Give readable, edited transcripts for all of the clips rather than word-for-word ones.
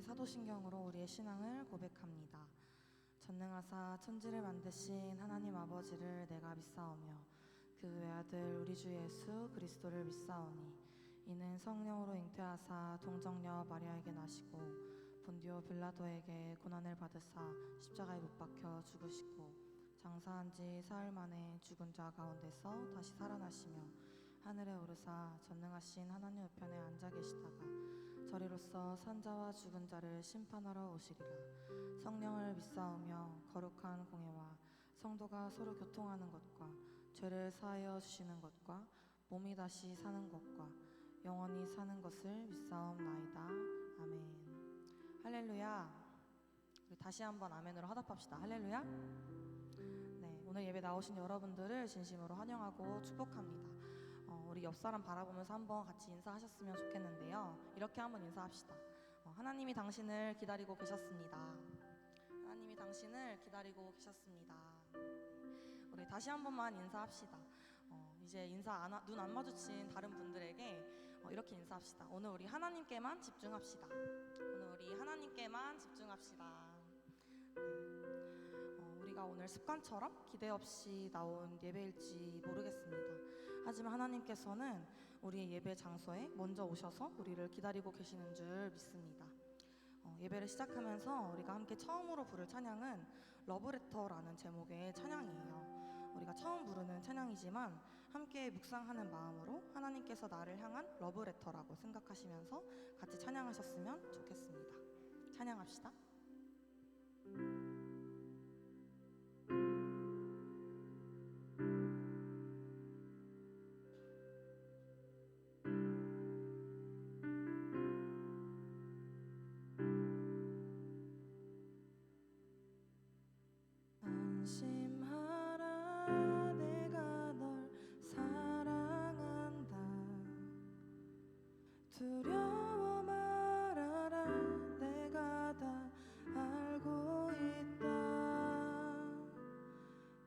사도신경으로 우리의 신앙을 고백합니다. 전능하사 천지를 만드신 하나님 아버지를 내가 믿사오며 그 외아들 우리 주 예수 그리스도를 믿사오니 이는 성령으로 잉태하사 동정녀 마리아에게 나시고 본디오 빌라도에게 고난을 받으사 십자가에 못 박혀 죽으시고 장사한 지 사흘 만에 죽은 자 가운데서 다시 살아나시며 하늘에 오르사 전능하신 하나님 우편에 앉아 계시다가 저리로서 산자와 죽은 자를 심판하러 오시리라. 성령을 믿사오며 거룩한 공예와 성도가 서로 교통하는 것과 죄를 사하여 주시는 것과 몸이 다시 사는 것과 영원히 사는 것을 믿사옵나이다. 아멘. 할렐루야. 우리 다시 한번 아멘으로 화답합시다. 할렐루야. 네, 오늘 예배 나오신 여러분들을 진심으로 환영하고 축복합니다. 우리 옆 사람 바라보면서 한번 같이 인사하셨으면 좋겠는데요. 이렇게 한번 인사합시다. 하나님이 당신을 기다리고 계셨습니다. 하나님이 당신을 기다리고 계셨습니다. 우리 다시 한 번만 인사합시다. 이제 눈 안 마주친 다른 분들에게 이렇게 인사합시다. 오늘 우리 하나님께만 집중합시다. 오늘 우리 하나님께만 집중합시다. 우리가 오늘 습관처럼 기대 없이 나온 예배일지 모르겠습니다. 하지만 하나님께서는 우리의 예배 장소에 먼저 오셔서 우리를 기다리고 계시는 줄 믿습니다. 예배를 시작하면서 우리가 함께 처음으로 부를 찬양은 러브레터라는 제목의 찬양이에요. 우리가 처음 부르는 찬양이지만 함께 묵상하는 마음으로 하나님께서 나를 향한 러브레터라고 생각하시면서 같이 찬양하셨으면 좋겠습니다. 찬양합시다. 안심하라 내가 널 사랑한다. 두려워 말아라 내가 다 알고 있다.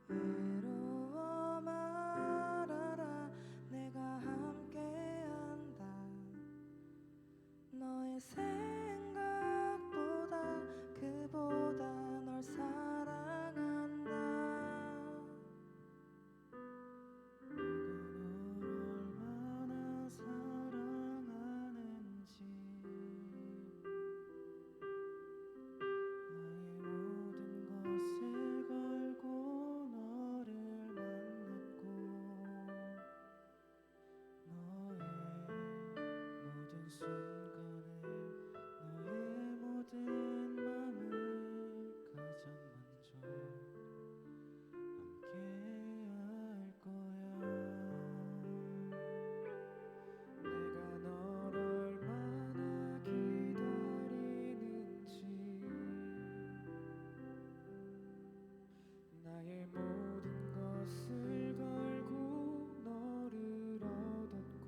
외로워 말아라 내가 함께한다. 너의 생각보다 그보다 널 사랑한다. 나의 모든 것을 걸고 너를 얻었고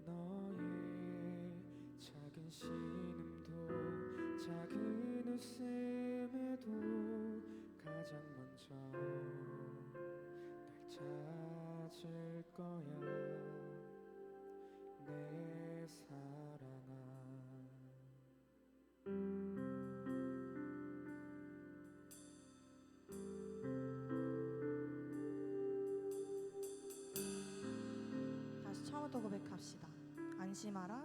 너의 작은 신음도 작은 웃음에도 가장 먼저 날 찾을 거야 내 사랑아. 처음부터 고백합시다. 안심하라.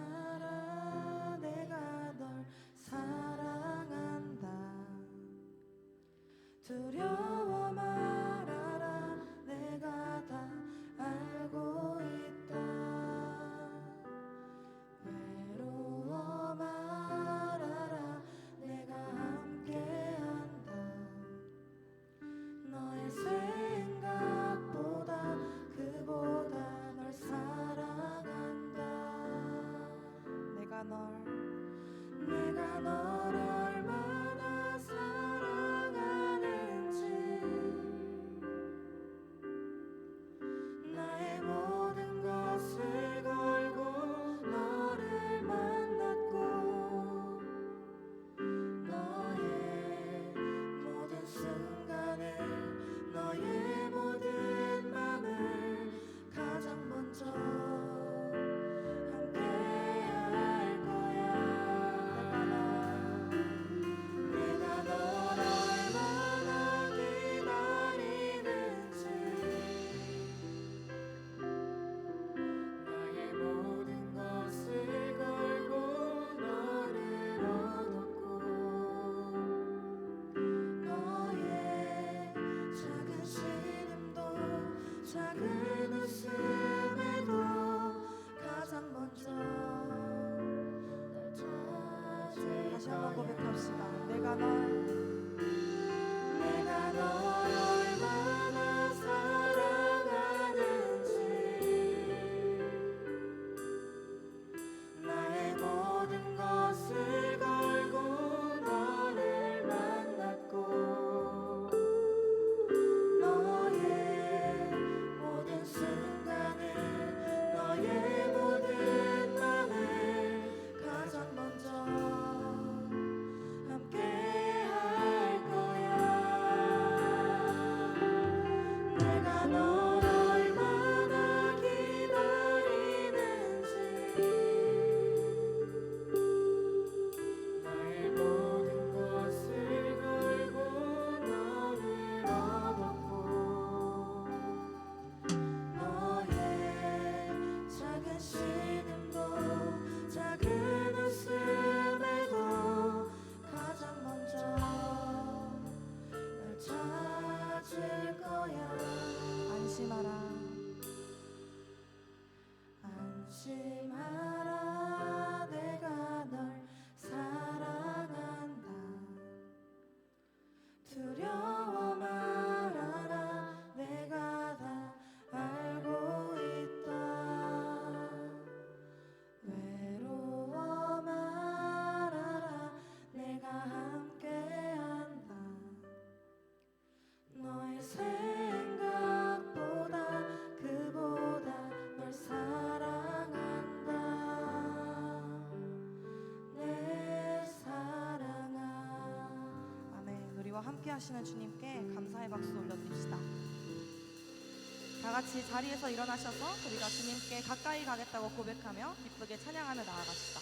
안심하라 내가 널 사랑한다. 두려워 말아라 내가 다 알고 있다. 외로워 말아라 내가 함께한다. 너의 생각보다 그보다 널 사랑한다. 내가 널 얼마나 사랑하는지 작은 웃음에도 가장 먼저 널 찾을 다시 한번 고백합시다. 내가 널 얼마나 사랑하는지 나의 모든 것을 걸고 너를 만났고 너의 모든 순간을 너의 모든 맘을 가장 먼저 함께 할 거야. 내가 널 얼마나 기다리는지 나의 모든 것을 걸고 너를 얻었고 너의 작은 신음도 작은 웃음에도 가장 먼저 널 찾을 거야. 안심하라 안심하라 내가 널 사랑한다. 두려워 말아라 내가 다 알고 있다. 외로워 말아라 내가 함께한다. 너의 생각보다 그보다 널 사랑한다. 내 사랑아. 아멘. 우리와 함께 하시는 주님께 감사의 박수 올려드립시다. 다 같이 자리에서 일어나셔서 우리가 주님께 가까이 가겠다고 고백하며 기쁘게 찬양하며 나아갑시다.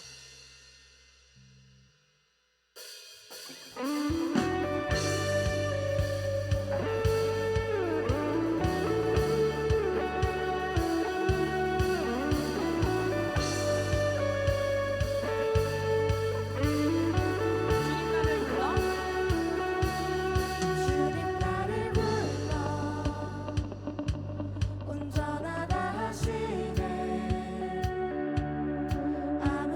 주님 나를 불러 온전하다 하시네. 아무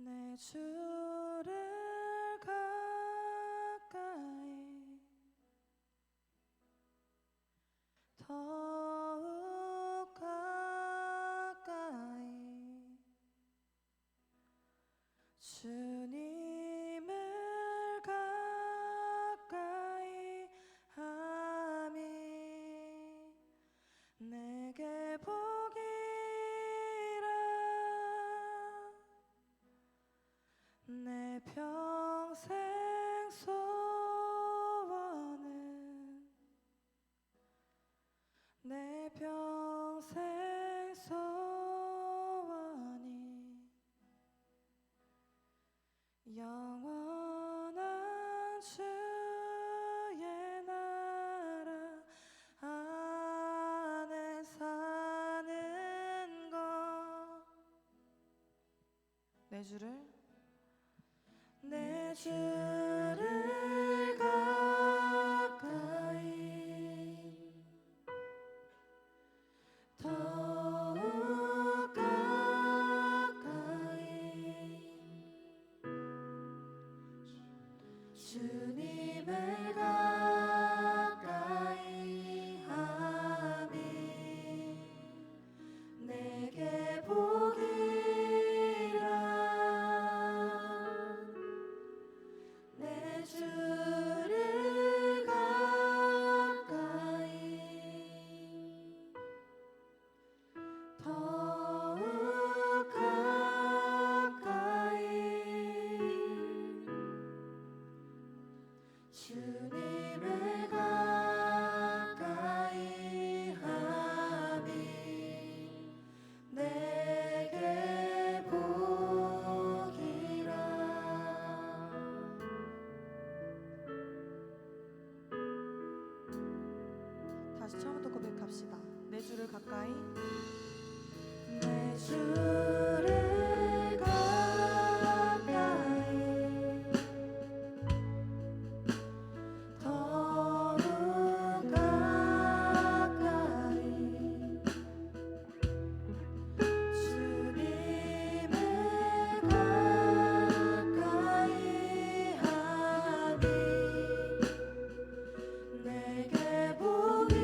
내 주를 가까이 더욱 가까이 주님을 가까이 함이 내게 복이라 내 평생 소원은 내 평생 소원이 영원한 주의 나라 안에 사는 것 내 주를 가까이 더욱 가까이 주님을 가까이 함이 내게 복이라 내 주를 가까이 더욱 가까이 주님을 가까이 함이 내게 복이라. 다시 처음부터 고백합시다. 내 주를 가까이 내 주를 가까이 더욱 가까이 주님을 가까이 함이 내게 복이라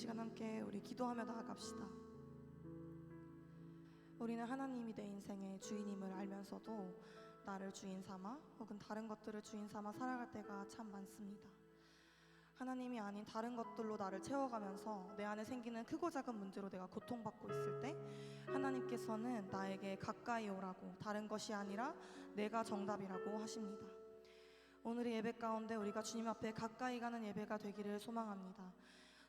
시간 함께 우리 기도하며 나아갑시다. 우리는 하나님이 내 인생의 주인임을 알면서도 나를 주인 삼아 혹은 다른 것들을 주인 삼아 살아갈 때가 참 많습니다. 하나님이 아닌 다른 것들로 나를 채워가면서 내 안에 생기는 크고 작은 문제로 내가 고통받고 있을 때 하나님께서는 나에게 가까이 오라고, 다른 것이 아니라 내가 정답이라고 하십니다. 오늘의 예배 가운데 우리가 주님 앞에 가까이 가는 예배가 되기를 소망합니다.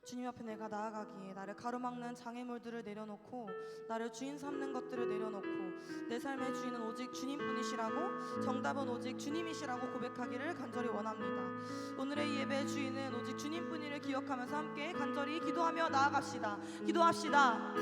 주님 앞에 내가 나아가기에 나를 가로막는 장애물들을 내려놓고 나를 주인 삼는 것들을 내려놓고 내 삶의 주인은 오직 주님뿐이시라고, 정답은 오직 주님이시라고 고백하기를 간절히 원합니다. 오늘의 예배의 주인은 오직 주님뿐이를 기억하면서 함께 간절히 기도하며 나아갑시다. 기도합시다.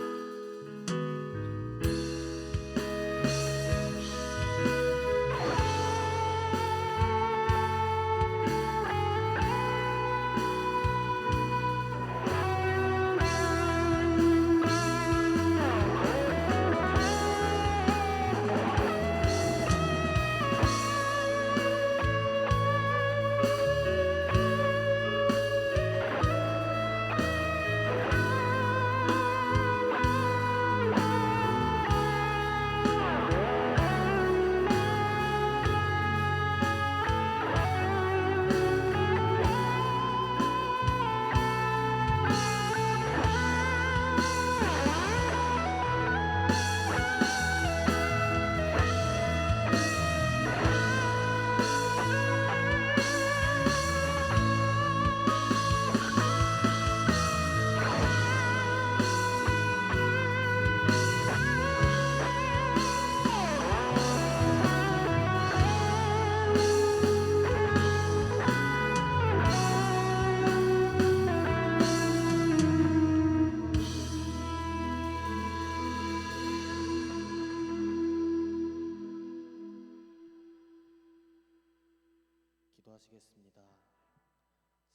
기도하시겠습니다.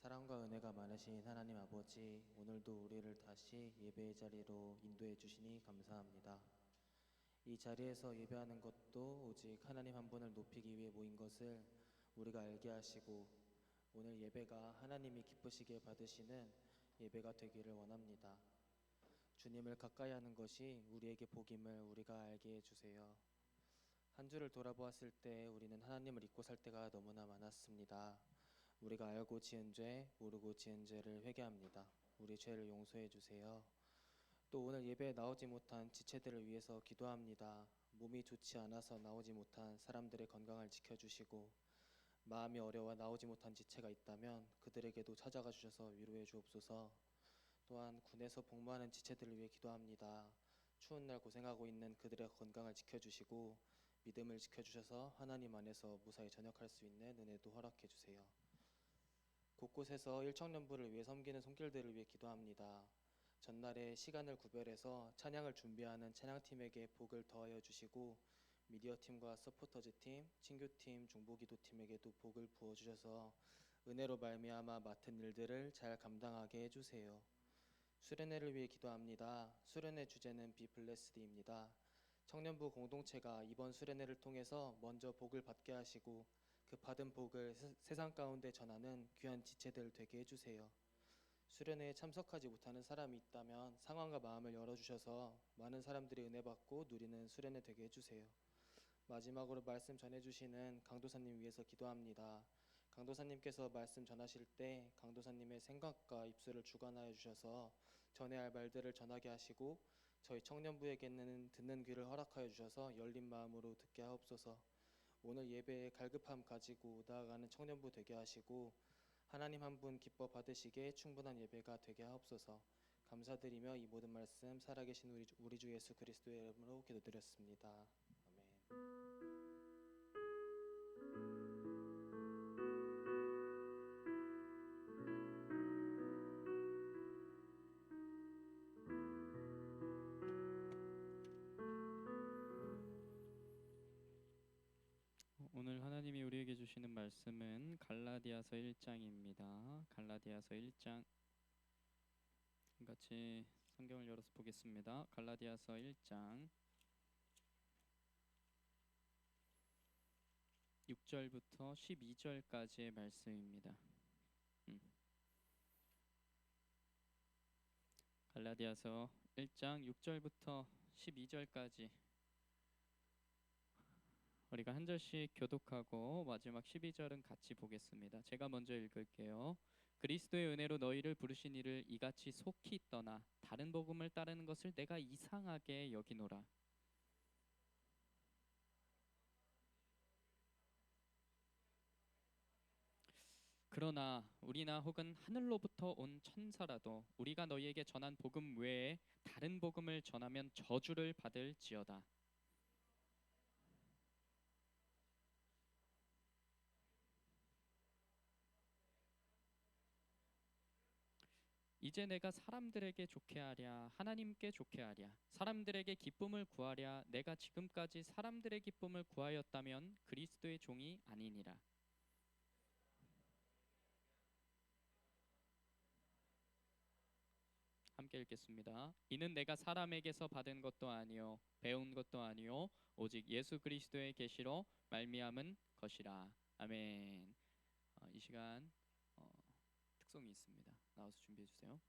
사랑과 은혜가 많으신 하나님 아버지, 오늘도 우리를 다시 예배의 자리로 인도해 주시니 감사합니다. 이 자리에서 예배하는 것도 오직 하나님 한 분을 높이기 위해 모인 것을 우리가 알게 하시고, 오늘 예배가 하나님이 기쁘시게 받으시는 예배가 되기를 원합니다. 주님을 가까이 하는 것이 우리에게 복임을 우리가 알게 해주세요. 한 주를 돌아보았을 때 우리는 하나님을 잊고 살 때가 너무나 많았습니다. 우리가 알고 지은 죄, 모르고 지은 죄를 회개합니다. 우리 죄를 용서해 주세요. 또 오늘 예배에 나오지 못한 지체들을 위해서 기도합니다. 몸이 좋지 않아서 나오지 못한 사람들의 건강을 지켜주시고, 마음이 어려워 나오지 못한 지체가 있다면 그들에게도 찾아가 주셔서 위로해 주옵소서. 또한 군에서 복무하는 지체들을 위해 기도합니다. 추운 날 고생하고 있는 그들의 건강을 지켜주시고 믿음을 지켜주셔서 하나님 안에서 무사히 전역할 수 있는 은혜도 허락해 주세요. 곳곳에서 일청년부를 위해 섬기는 손길들을 위해 기도합니다. 전날에 시간을 구별해서 찬양을 준비하는 찬양팀에게 복을 더하여 주시고, 미디어팀과 서포터즈팀, 친교팀, 중보기도팀에게도 복을 부어주셔서 은혜로 말미암아 맡은 일들을 잘 감당하게 해주세요. 수련회를 위해 기도합니다. 수련회 주제는 Be Blessed입니다. 청년부 공동체가 이번 수련회를 통해서 먼저 복을 받게 하시고 그 받은 복을 세상 가운데 전하는 귀한 지체들 되게 해주세요. 수련회에 참석하지 못하는 사람이 있다면 상황과 마음을 열어주셔서 많은 사람들이 은혜 받고 누리는 수련회 되게 해주세요. 마지막으로 말씀 전해주시는 강도사님 위해서 기도합니다. 강도사님께서 말씀 전하실 때 강도사님의 생각과 입술을 주관하여 주셔서 전해야 할 말들을 전하게 하시고, 저희 청년부에게는 듣는 귀를 허락하여 주셔서 열린 마음으로 듣게 하옵소서. 오늘 예배에 갈급함 가지고 나아가는 청년부 되게 하시고 하나님 한 분 기뻐 받으시게 충분한 예배가 되게 하옵소서. 감사드리며 이 모든 말씀 살아계신 우리 주 예수 그리스도의 이름으로 기도드렸습니다. 아멘. 오늘 하나님이 우리에게 주시는 말씀은 갈라디아서 1장입니다. 갈라디아서 1장 같이 성경을 열어서 보겠습니다. 갈라디아서 1장 6절부터 12절까지의 말씀입니다. 갈라디아서 1장 6절부터 12절까지 우리가 한 절씩 교독하고 마지막 12절은 같이 보겠습니다. 제가 먼저 읽을게요. 그리스도의 은혜로 너희를 부르신 이를 이같이 속히 떠나 다른 복음을 따르는 것을 내가 이상하게 여기노라. 그러나 우리나 혹은 하늘로부터 온 천사라도 우리가 너희에게 전한 복음 외에 다른 복음을 전하면 저주를 받을지어다. 이제 내가 사람들에게 좋게 하랴 하나님께 좋게 하랴 사람들에게 기쁨을 구하랴 내가 지금까지 사람들의 기쁨을 구하였다면 그리스도의 종이 아니니라. 함께 읽겠습니다. 이는 내가 사람에게서 받은 것도 아니요 배운 것도 아니요 오직 예수 그리스도의 계시로 말미암은 것이라. 아멘. 이 시간 특송이 있습니다. 나와서 준비해 주세요.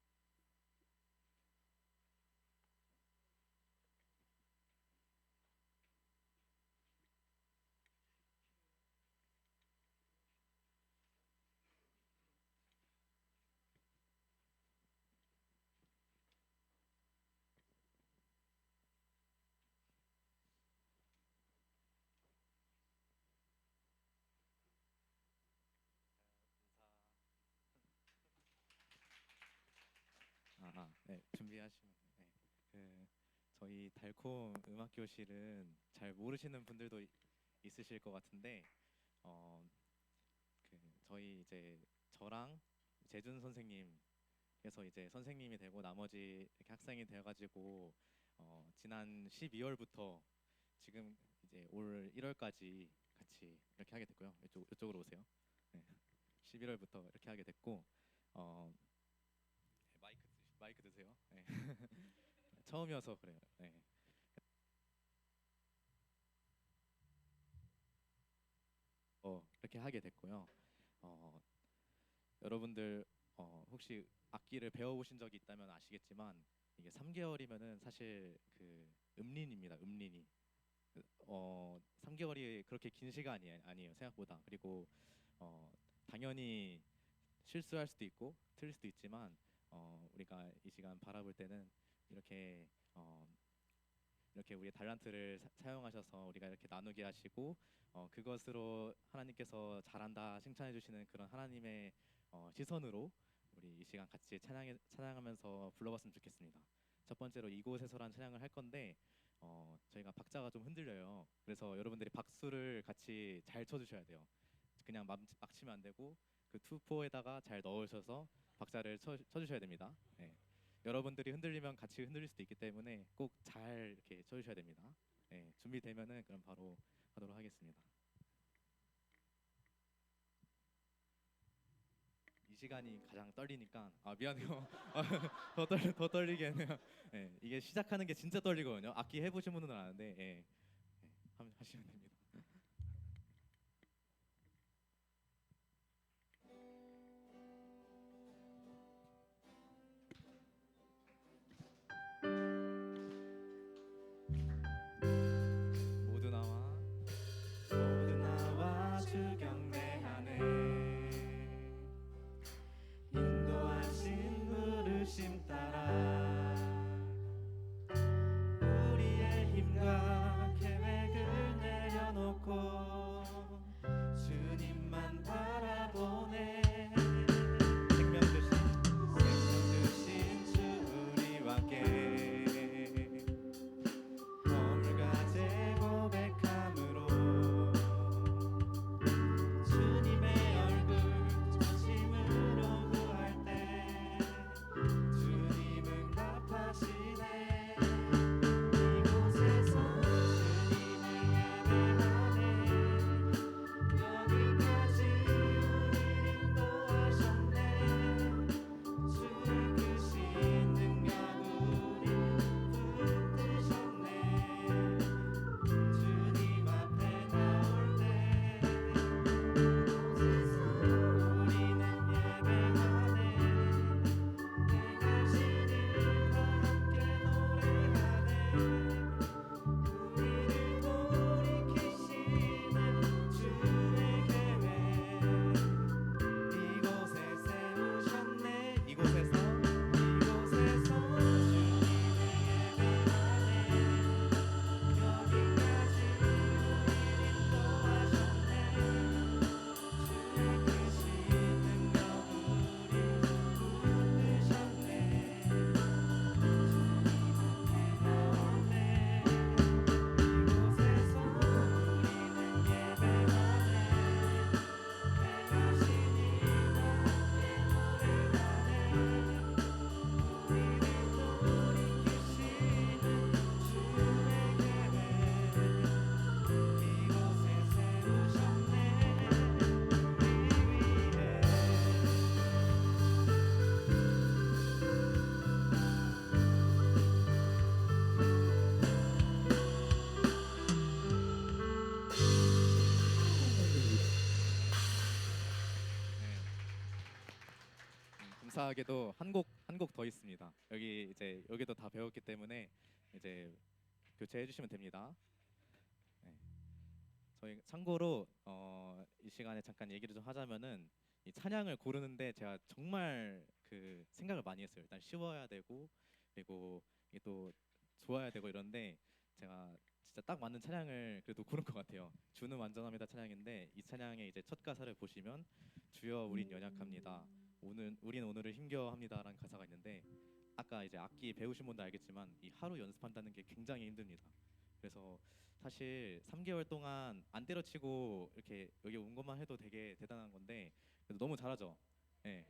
네, 준비하시면 저희 달콤 음악 교실은 잘 모르시는 분들도 있으실 것 같은데 저희 이제 저랑 재준 선생님께서 이제 선생님이 되고 나머지 이렇게 학생이 되어가지고 지난 12월부터 지금 이제 올 1월까지 같이 이렇게 하게 됐고요. 이쪽으로 오세요. 네, 11월부터 이렇게 하게 됐고 마이크 드세요. 네. 처음이어서 그래요. 네. 이렇게 하게 됐고요. 여러분들 혹시 악기를 배워보신 적이 있다면 아시겠지만 이게 3개월이면은 사실 그 음린입니다. 음린이 3개월이 그렇게 긴 시간이 아니에요. 생각보다. 그리고 당연히 실수할 수도 있고 틀릴 수도 있지만 우리가 이 시간 바라볼 때는 이렇게 이렇게 우리의 달란트를 사용하셔서 우리가 이렇게 나누게 하시고 그것으로 하나님께서 잘한다 칭찬해 주시는 그런 하나님의 시선으로 우리 이 시간 같이 찬양하면서 불러봤으면 좋겠습니다. 첫 번째로 이곳에서란 찬양을 할 건데 저희가 박자가 좀 흔들려요. 그래서 여러분들이 박수를 같이 잘 쳐주셔야 돼요. 그냥 막 치면 안 되고 그 투포에다가 잘 넣으셔서 박자를 쳐주셔야 됩니다. 네. 여러분들이 흔들리면 같이 흔들릴 수도 있기 때문에 꼭 잘 이렇게 쳐주셔야 됩니다. 네. 준비되면은 그럼 바로 하도록 하겠습니다. 이 시간이 가장 떨리니까 미안해요. 더 떨리게 해요. 네. 이게 시작하는 게 진짜 떨리거든요. 악기 해보신 분은 아는데 하시면 됩니다. 모두 나와 주 경배하네. 인도하신 부르심 따라 우리의 힘과 계획을 내려 감사하게도 한 곡 더 있습니다. 여기 이제 여기도 다 배웠기 때문에 이제 교체해 주시면 됩니다. 네. 저희 참고로 이 시간에 잠깐 얘기를 좀 하자면은 이 찬양을 고르는데 제가 정말 그 생각을 많이 했어요. 일단 쉬워야 되고 그리고 이게 또 좋아야 되고 이런데 제가 진짜 딱 맞는 찬양을 그래도 고른 것 같아요. 주는 완전합니다 찬양인데 이 찬양의 이제 첫 가사를 보시면 주여 우린 연약합니다. 우린 오늘을 힘겨워합니다라는 가사가 있는데 아까 이제 악기 배우신 분도 알겠지만 이 하루 연습한다는 게 굉장히 힘듭니다. 그래서 사실 3개월 동안 안 때려치고 이렇게 여기 온 것만 해도 되게 대단한 건데 그래도 너무 잘하죠. 예.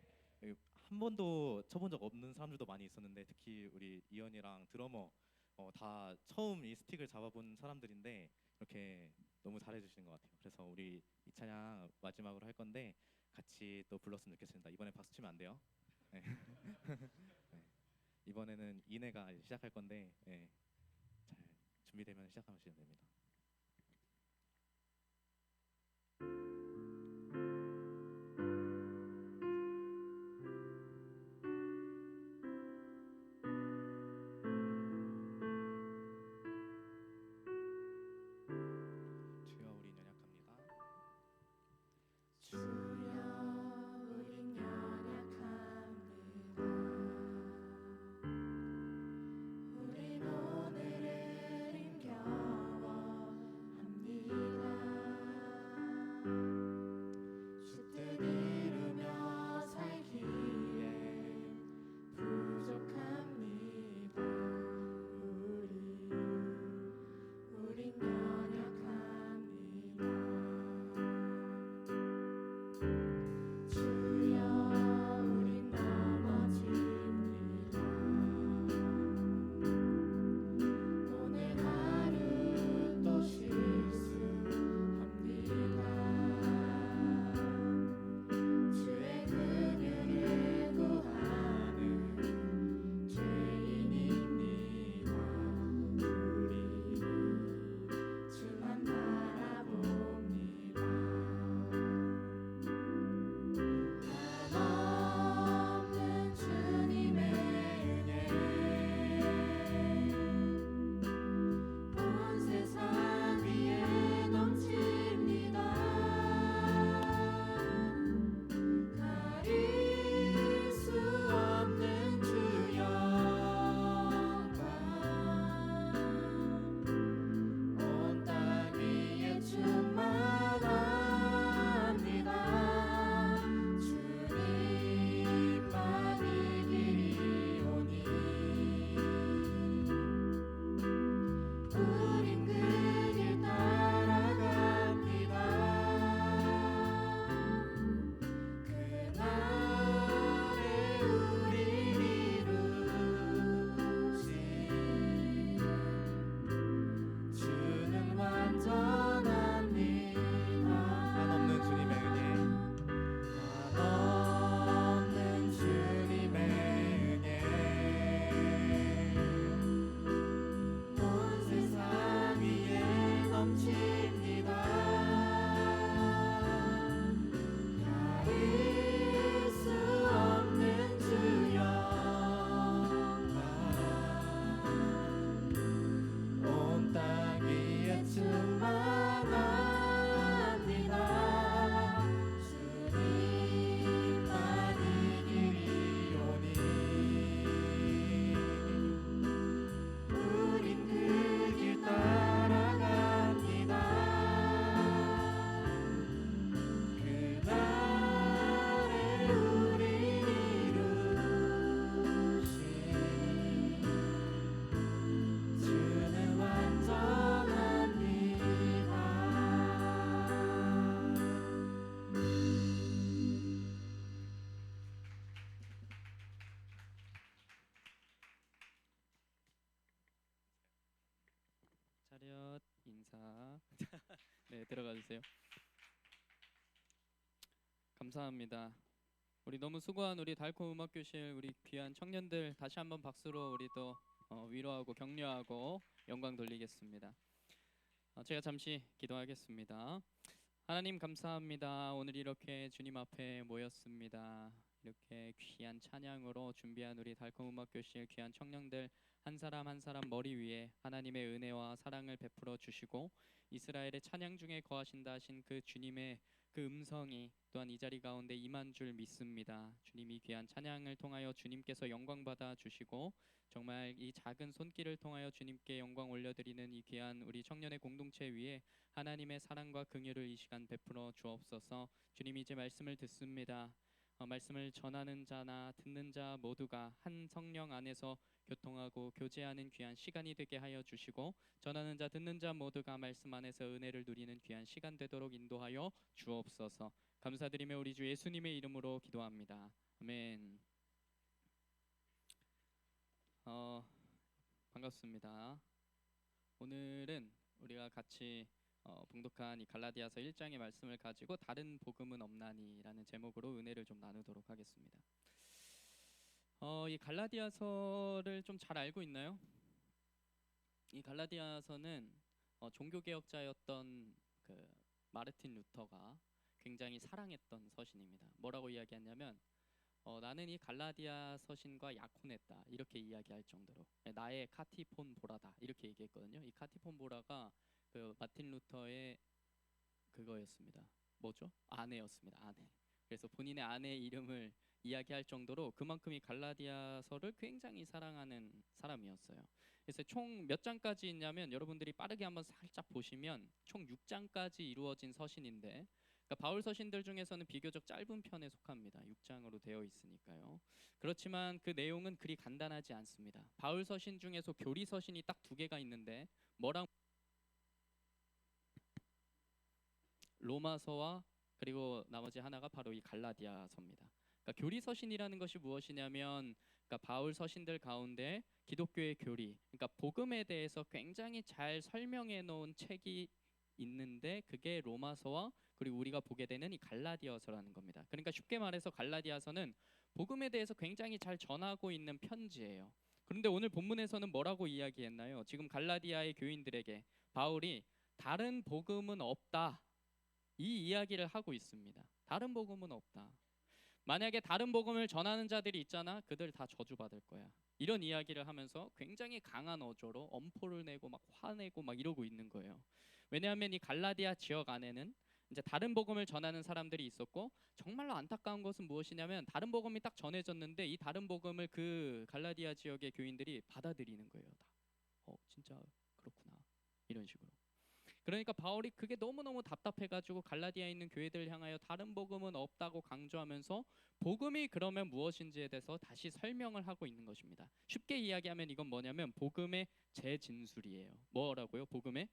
한 번도 쳐본 적 없는 사람들도 많이 있었는데 특히 우리 이현이랑 드러머 다 처음 이 스틱을 잡아본 사람들인데 이렇게 너무 잘해주시는 것 같아요. 그래서 우리 이 찬양 마지막으로 할 건데 같이 또 불렀으면 좋겠습니다. 이번에 박수 치면 안 돼요. 네. 네. 이번에는 이내가 시작할 건데 잘 준비되면 시작하시면 됩니다. 주여 우린 연약합니다. 우린 연약합니다. 우린 오늘을 힘겨워합니다. 주 뜻 이루며 살기에 부족합니다. 우린 연약합니다. 주여 우린 넘어집니다. 오늘 하루 또 실수합니다. 주의 긍휼을 구하는 죄인입니다. 우리 주만 바라봅니다. 한없는 주님의 은혜 온 세상 위에 넘칩니다. 가릴 수 없는 주 영광 온 땅 위에 충만합니다. 주님만이 길이오니 우린 그 길 따라갑니다. 그날에 우릴 이루신 주는 완전합니다. 한없는 주님의 은혜 한없는 주님의 은혜 온 세상 위에 넘칩니다. 가릴 수 없는 주 영광 온 땅 위에 충만합니다. 주님만이 길이오니 우린 그 길 따라갑니다. 그날에 우릴 이루신 주는 완전합니다. 차렷 인사. 네, 들어가 주세요. 감사합니다. 우리 너무 수고한 우리 달콤 음악 교실 우리 귀한 청년들 다시 한번 박수로 우리 또 위로하고 격려하고 영광 돌리겠습니다. 제가 잠시 기도하겠습니다. 하나님 감사합니다. 오늘 이렇게 주님 앞에 모였습니다. 이렇게 귀한 찬양으로 준비한 우리 달콤 음악 교실 귀한 청년들 한 사람 한 사람 머리 위에 하나님의 은혜와 사랑을 베풀어 주시고 이스라엘의 찬양 중에 거하신다 하신 그 주님의 그 음성이 또한 이 자리 가운데 임한 줄 믿습니다. 주님이 귀한 찬양을 통하여 주님께서 영광 받아 주시고 정말 이 작은 손길을 통하여 주님께 영광 올려드리는 이 귀한 우리 청년의 공동체 위에 하나님의 사랑과 긍휼을 이 시간 베풀어 주옵소서. 주님이 이제 말씀을 듣습니다. 말씀을 전하는 자나 듣는 자 모두가 한 성령 안에서 교통하고 교제하는 귀한 시간이 되게 하여 주시고 전하는 자 듣는 자 모두가 말씀 안에서 은혜를 누리는 귀한 시간 되도록 인도하여 주옵소서. 감사드리며 우리 주 예수님의 이름으로 기도합니다. 아멘. 반갑습니다. 오늘은 우리가 같이 봉독한 이 갈라디아서 1장의 말씀을 가지고 다른 복음은 없나니라는 제목으로 은혜를 좀 나누도록 하겠습니다. 이 갈라디아서를 좀 잘 알고 있나요? 이 갈라디아서는 종교개혁자였던 그 마르틴 루터가 굉장히 사랑했던 서신입니다. 뭐라고 이야기했냐면 나는 이 갈라디아 서신과 약혼했다 이렇게 이야기할 정도로 나의 카티폰 보라다 이렇게 얘기했거든요. 이 카티폰 보라가 그 마틴 루터의 그거였습니다. 뭐죠? 아내였습니다. 아내. 그래서 본인의 아내의 이름을 이야기할 정도로 그만큼 이 갈라디아서를 굉장히 사랑하는 사람이었어요. 그래서 총 몇 장까지 있냐면 여러분들이 빠르게 한번 살짝 보시면 총 6장까지 이루어진 서신인데 그러니까 바울 서신들 중에서는 비교적 짧은 편에 속합니다. 6장으로 되어 있으니까요. 그렇지만 그 내용은 그리 간단하지 않습니다. 바울 서신 중에서 교리 서신이 딱 2개가 있는데 뭐랑 로마서와 그리고 나머지 하나가 바로 이 갈라디아서입니다. 그러니까 교리 서신이라는 것이 무엇이냐면 그러니까 바울 서신들 가운데 기독교의 교리, 그러니까 복음에 대해서 굉장히 잘 설명해 놓은 책이 있는데 그게 로마서와 그리고 우리가 보게 되는 이 갈라디아서라는 겁니다. 그러니까 쉽게 말해서 갈라디아서는 복음에 대해서 굉장히 잘 전하고 있는 편지예요. 그런데 오늘 본문에서는 뭐라고 이야기했나요? 지금 갈라디아의 교인들에게 바울이 다른 복음은 없다. 이 이야기를 하고 있습니다. 다른 복음은 없다. 만약에 다른 복음을 전하는 자들이 있잖아. 그들 다 저주받을 거야. 이런 이야기를 하면서 굉장히 강한 어조로 엄포를 내고 막 화내고 막 이러고 있는 거예요. 왜냐하면 이 갈라디아 지역 안에는 이제 다른 복음을 전하는 사람들이 있었고 정말로 안타까운 것은 무엇이냐면 다른 복음이 딱 전해졌는데 이 다른 복음을 그 갈라디아 지역의 교인들이 받아들이는 거예요. 다. 진짜 그렇구나. 이런 식으로. 그러니까 바울이 그게 너무너무 답답해가지고 갈라디아에 있는 교회들을 향하여 다른 복음은 없다고 강조하면서 복음이 그러면 무엇인지에 대해서 다시 설명을 하고 있는 것입니다. 쉽게 이야기하면 이건 뭐냐면 복음의 재진술이에요. 뭐라고요? 복음의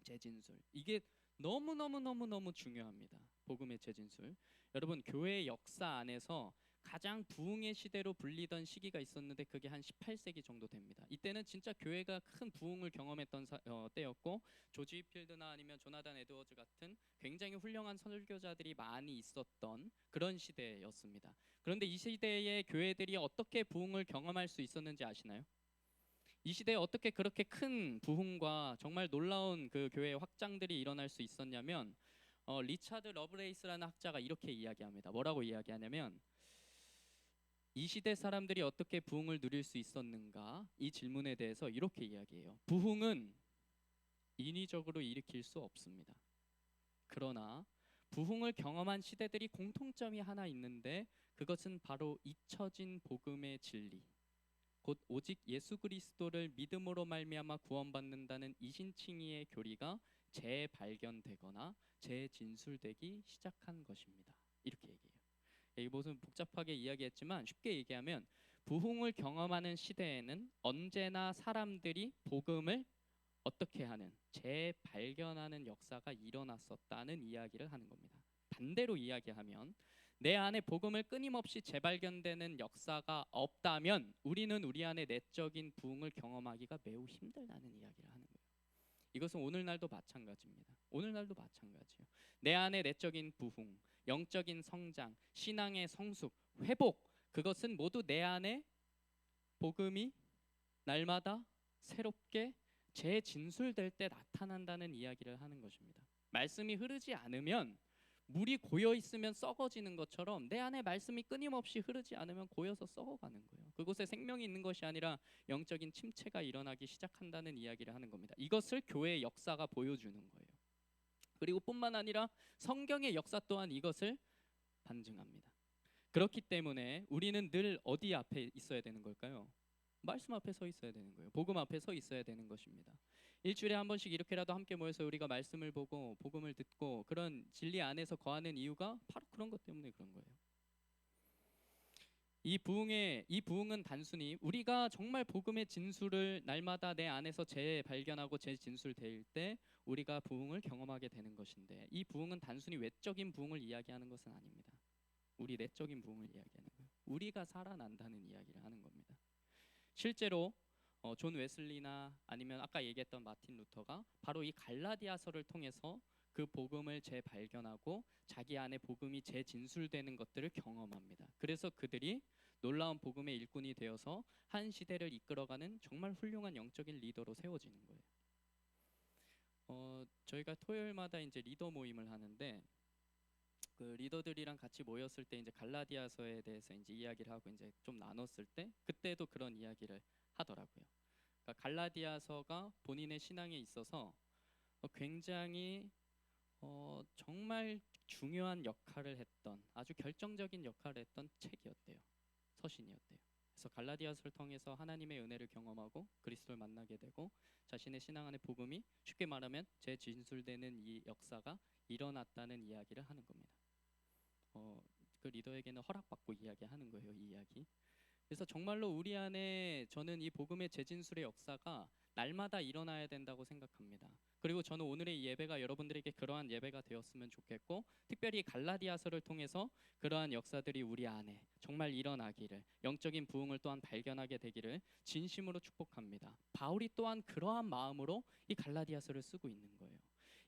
재진술. 이게 너무너무 중요합니다. 복음의 재진술. 여러분 교회의 역사 안에서 가장 부흥의 시대로 불리던 시기가 있었는데 그게 한 18세기 정도 됩니다. 이때는 진짜 교회가 큰 부흥을 경험했던 때였고 조지 휘필드나 아니면 조나단 에드워즈 같은 굉장히 훌륭한 설교자들이 많이 있었던 그런 시대였습니다. 그런데 이 시대의 교회들이 어떻게 부흥을 경험할 수 있었는지 아시나요? 이 시대에 어떻게 그렇게 큰 부흥과 정말 놀라운 그 교회의 확장들이 일어날 수 있었냐면 리차드 러브레이스라는 학자가 이렇게 이야기합니다. 뭐라고 이야기하냐면 이 시대 사람들이 어떻게 부흥을 누릴 수 있었는가? 이 질문에 대해서 이렇게 이야기해요. 부흥은 인위적으로 일으킬 수 없습니다. 그러나 부흥을 경험한 시대들이 공통점이 하나 있는데 그것은 바로 잊혀진 복음의 진리, 곧 오직 예수 그리스도를 믿음으로 말미암아 구원받는다는 이신칭의의 교리가 재발견되거나 재진술되기 시작한 것입니다. 이렇게 얘기해요. 이 무슨 복잡하게 이야기했지만 쉽게 얘기하면 부흥을 경험하는 시대에는 언제나 사람들이 복음을 어떻게 하는 재발견하는 역사가 일어났었다는 이야기를 하는 겁니다. 반대로 이야기하면 내 안에 복음을 끊임없이 재발견되는 역사가 없다면 우리는 우리 안에 내적인 부흥을 경험하기가 매우 힘들다는 이야기를 하는 거예요. 이것은 오늘날도 마찬가지입니다. 오늘날도 마찬가지예요. 내 안에 내적인 부흥, 영적인 성장, 신앙의 성숙, 회복, 그것은 모두 내 안에 복음이 날마다 새롭게 재진술될 때 나타난다는 이야기를 하는 것입니다. 말씀이 흐르지 않으면 물이 고여 있으면 썩어지는 것처럼 내 안에 말씀이 끊임없이 흐르지 않으면 고여서 썩어가는 거예요. 그곳에 생명이 있는 것이 아니라 영적인 침체가 일어나기 시작한다는 이야기를 하는 겁니다. 이것을 교회의 역사가 보여주는 거예요. 그리고 뿐만 아니라 성경의 역사 또한 이것을 반증합니다. 그렇기 때문에 우리는 늘 어디 앞에 있어야 되는 걸까요? 말씀 앞에 서 있어야 되는 거예요. 복음 앞에 서 있어야 되는 것입니다. 일주일에 한 번씩 이렇게라도 함께 모여서 우리가 말씀을 보고 복음을 듣고 그런 진리 안에서 거하는 이유가 바로 그런 것 때문에 그런 거예요. 이 부흥은 단순히 우리가 정말 복음의 진술을 날마다 내 안에서 재발견하고 재진술될 때 우리가 부흥을 경험하게 되는 것인데, 이 부흥은 단순히 외적인 부흥을 이야기하는 것은 아닙니다. 우리 내적인 부흥을 이야기하는 거예요. 우리가 살아난다는 이야기를 하는 겁니다. 실제로 존 웨슬리나 아니면 아까 얘기했던 마틴 루터가 바로 이 갈라디아서를 통해서 그 복음을 재발견하고 자기 안에 복음이 재진술되는 것들을 경험합니다. 그래서 그들이 놀라운 복음의 일꾼이 되어서 한 시대를 이끌어가는 정말 훌륭한 영적인 리더로 세워지는 거예요. 저희가 토요일마다 이제 리더 모임을 하는데, 그 리더들이랑 같이 모였을 때 이제 갈라디아서에 대해서 이제 이야기를 하고 이제 좀 나눴을 때 그때도 그런 이야기를 하더라고요. 그러니까 갈라디아서가 본인의 신앙에 있어서 굉장히 정말 중요한 역할을 했던, 아주 결정적인 역할을 했던 책이었대요. 서신이었대요. 그래서 갈라디아서를 통해서 하나님의 은혜를 경험하고 그리스도를 만나게 되고 자신의 신앙 안에 복음이 쉽게 말하면 재진술되는 이 역사가 일어났다는 이야기를 하는 겁니다. 그 리더에게는 허락받고 이야기하는 거예요, 이 이야기. 그래서 정말로 우리 안에 저는 이 복음의 재진술의 역사가 날마다 일어나야 된다고 생각합니다. 그리고 저는 오늘의 이 예배가 여러분들에게 그러한 예배가 되었으면 좋겠고, 특별히 갈라디아서를 통해서 그러한 역사들이 우리 안에 정말 일어나기를, 영적인 부흥을 또한 발견하게 되기를 진심으로 축복합니다. 바울이 또한 그러한 마음으로 이 갈라디아서를 쓰고 있는 거예요.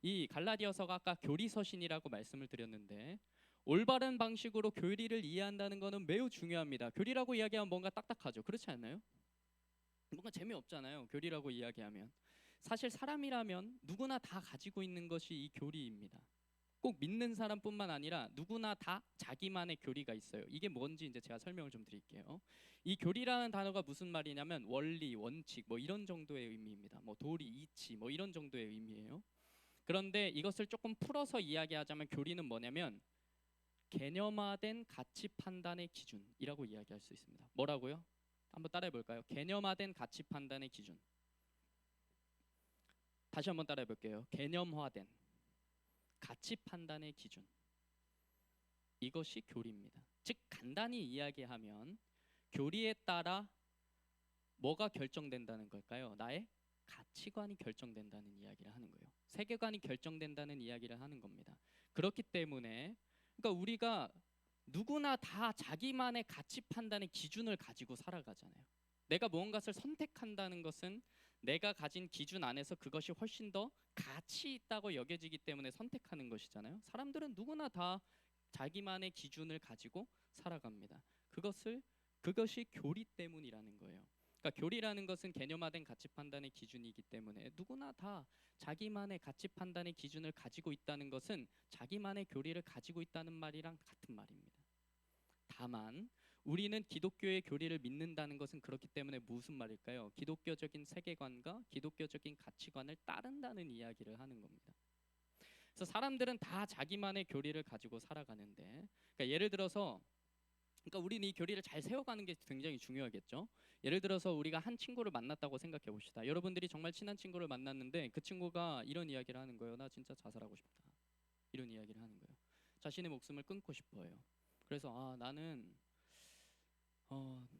이 갈라디아서가 아까 교리서신이라고 말씀을 드렸는데, 올바른 방식으로 교리를 이해한다는 것은 매우 중요합니다. 교리라고 이야기하면 뭔가 딱딱하죠. 그렇지 않나요? 뭔가 재미없잖아요, 교리라고 이야기하면. 사실 사람이라면 누구나 다 가지고 있는 것이 이 교리입니다. 꼭 믿는 사람뿐만 아니라 누구나 다 자기만의 교리가 있어요. 이게 뭔지 이제 제가 설명을 좀 드릴게요. 이 교리라는 단어가 무슨 말이냐면 원리, 원칙 뭐 이런 정도의 의미입니다. 뭐 도리, 이치 뭐 이런 정도의 의미예요. 그런데 이것을 조금 풀어서 이야기하자면 교리는 뭐냐면 개념화된 가치 판단의 기준이라고 이야기할 수 있습니다. 뭐라고요? 한번 따라해 볼까요? 개념화된 가치 판단의 기준. 다시 한번 따라해 볼게요. 개념화된 가치 판단의 기준. 이것이 교리입니다. 즉 간단히 이야기하면 교리에 따라 뭐가 결정된다는 걸까요? 나의 가치관이 결정된다는 이야기를 하는 거예요. 세계관이 결정된다는 이야기를 하는 겁니다. 그렇기 때문에 그러니까 우리가 누구나 다 자기만의 가치 판단의 기준을 가지고 살아가잖아요. 내가 무언가를 선택한다는 것은 내가 가진 기준 안에서 그것이 훨씬 더 가치 있다고 여겨지기 때문에 선택하는 것이잖아요. 사람들은 누구나 다 자기만의 기준을 가지고 살아갑니다. 그것이 교리 때문이라는 거예요. 그러니까 교리라는 것은 개념화된 가치 판단의 기준이기 때문에 누구나 다 자기만의 가치 판단의 기준을 가지고 있다는 것은 자기만의 교리를 가지고 있다는 말이랑 같은 말입니다. 다만 우리는 기독교의 교리를 믿는다는 것은 그렇기 때문에 무슨 말일까요? 기독교적인 세계관과 기독교적인 가치관을 따른다는 이야기를 하는 겁니다. 그래서 사람들은 다 자기만의 교리를 가지고 살아가는데, 그러니까 예를 들어서 우리는 이 교리를 잘 세워가는 게 굉장히 중요하겠죠. 예를 들어서 우리가 한 친구를 만났다고 생각해 봅시다. 여러분들이 정말 친한 친구를 만났는데 그 친구가 이런 이야기를 하는 거예요. 나 진짜 자살하고 싶다. 이런 이야기를 하는 거예요. 자신의 목숨을 끊고 싶어요. 그래서 나는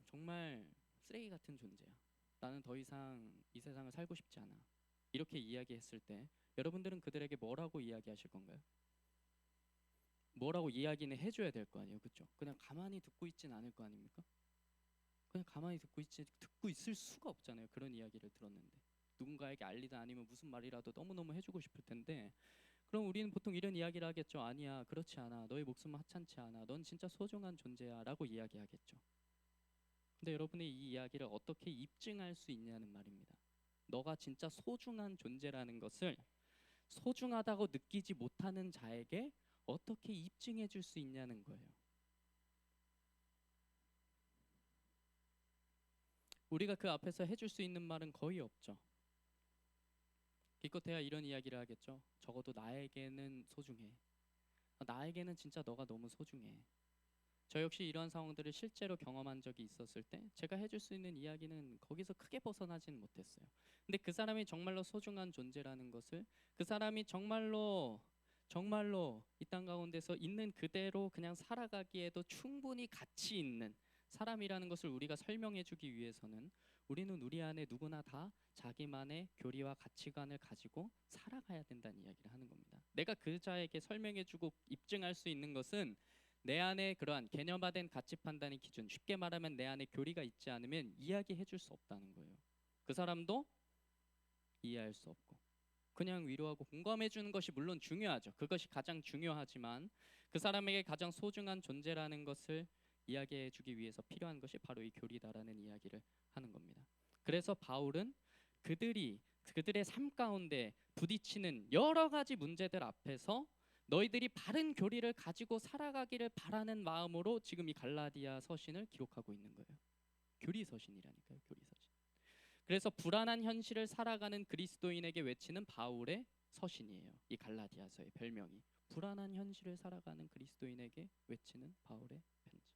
정말 쓰레기 같은 존재야. 나는 더 이상 이 세상을 살고 싶지 않아. 이렇게 이야기했을 때 여러분들은 그들에게 뭐라고 이야기하실 건가요? 뭐라고 이야기는 해줘야 될 거 아니에요, 그렇죠? 그냥 가만히 듣고 있진 않을 거 아닙니까? 그냥 가만히 듣고 있을 수가 없잖아요. 그런 이야기를 들었는데 누군가에게 알리든 아니면 무슨 말이라도 너무너무 해주고 싶을 텐데, 그럼 우리는 보통 이런 이야기를 하겠죠. 아니야, 그렇지 않아. 너의 목숨은 하찮지 않아. 넌 진짜 소중한 존재야 라고 이야기하겠죠. 근데 여러분의 이 이야기를 어떻게 입증할 수 있냐는 말입니다. 너가 진짜 소중한 존재라는 것을 소중하다고 느끼지 못하는 자에게 어떻게 입증해 줄 수 있냐는 거예요. 우리가 그 앞에서 해줄 수 있는 말은 거의 없죠. 기껏해야 이런 이야기를 하겠죠. 적어도 나에게는 소중해. 나에게는 진짜 너가 너무 소중해. 저 역시 이러한 상황들을 실제로 경험한 적이 있었을 때 제가 해줄 수 있는 이야기는 거기서 크게 벗어나진 못했어요. 근데 그 사람이 정말로 소중한 존재라는 것을, 그 사람이 정말로 이 땅 가운데서 있는 그대로 그냥 살아가기에도 충분히 가치 있는 사람이라는 것을 우리가 설명해 주기 위해서는 우리는 우리 안에 누구나 다 자기만의 교리와 가치관을 가지고 살아가야 된다는 이야기를 하는 겁니다. 내가 그 자에게 설명해 주고 입증할 수 있는 것은 내 안에 그러한 개념화된 가치 판단의 기준, 쉽게 말하면 내 안에 교리가 있지 않으면 이야기해 줄 수 없다는 거예요. 그 사람도 이해할 수 없고, 그냥 위로하고 공감해 주는 것이 물론 중요하죠. 그것이 가장 중요하지만 그 사람에게 가장 소중한 존재라는 것을 이야기해 주기 위해서 필요한 것이 바로 이 교리다라는 이야기를 하는 겁니다. 그래서 바울은 그들의 삶 가운데 부딪히는 여러 가지 문제들 앞에서 너희들이 바른 교리를 가지고 살아가기를 바라는 마음으로 지금 이 갈라디아 서신을 기록하고 있는 거예요. 교리 서신이라니까요. 교리 서신. 그래서 불안한 현실을 살아가는 그리스도인에게 외치는 바울의 서신이에요. 이 갈라디아서의 별명이 불안한 현실을 살아가는 그리스도인에게 외치는 바울의 편지.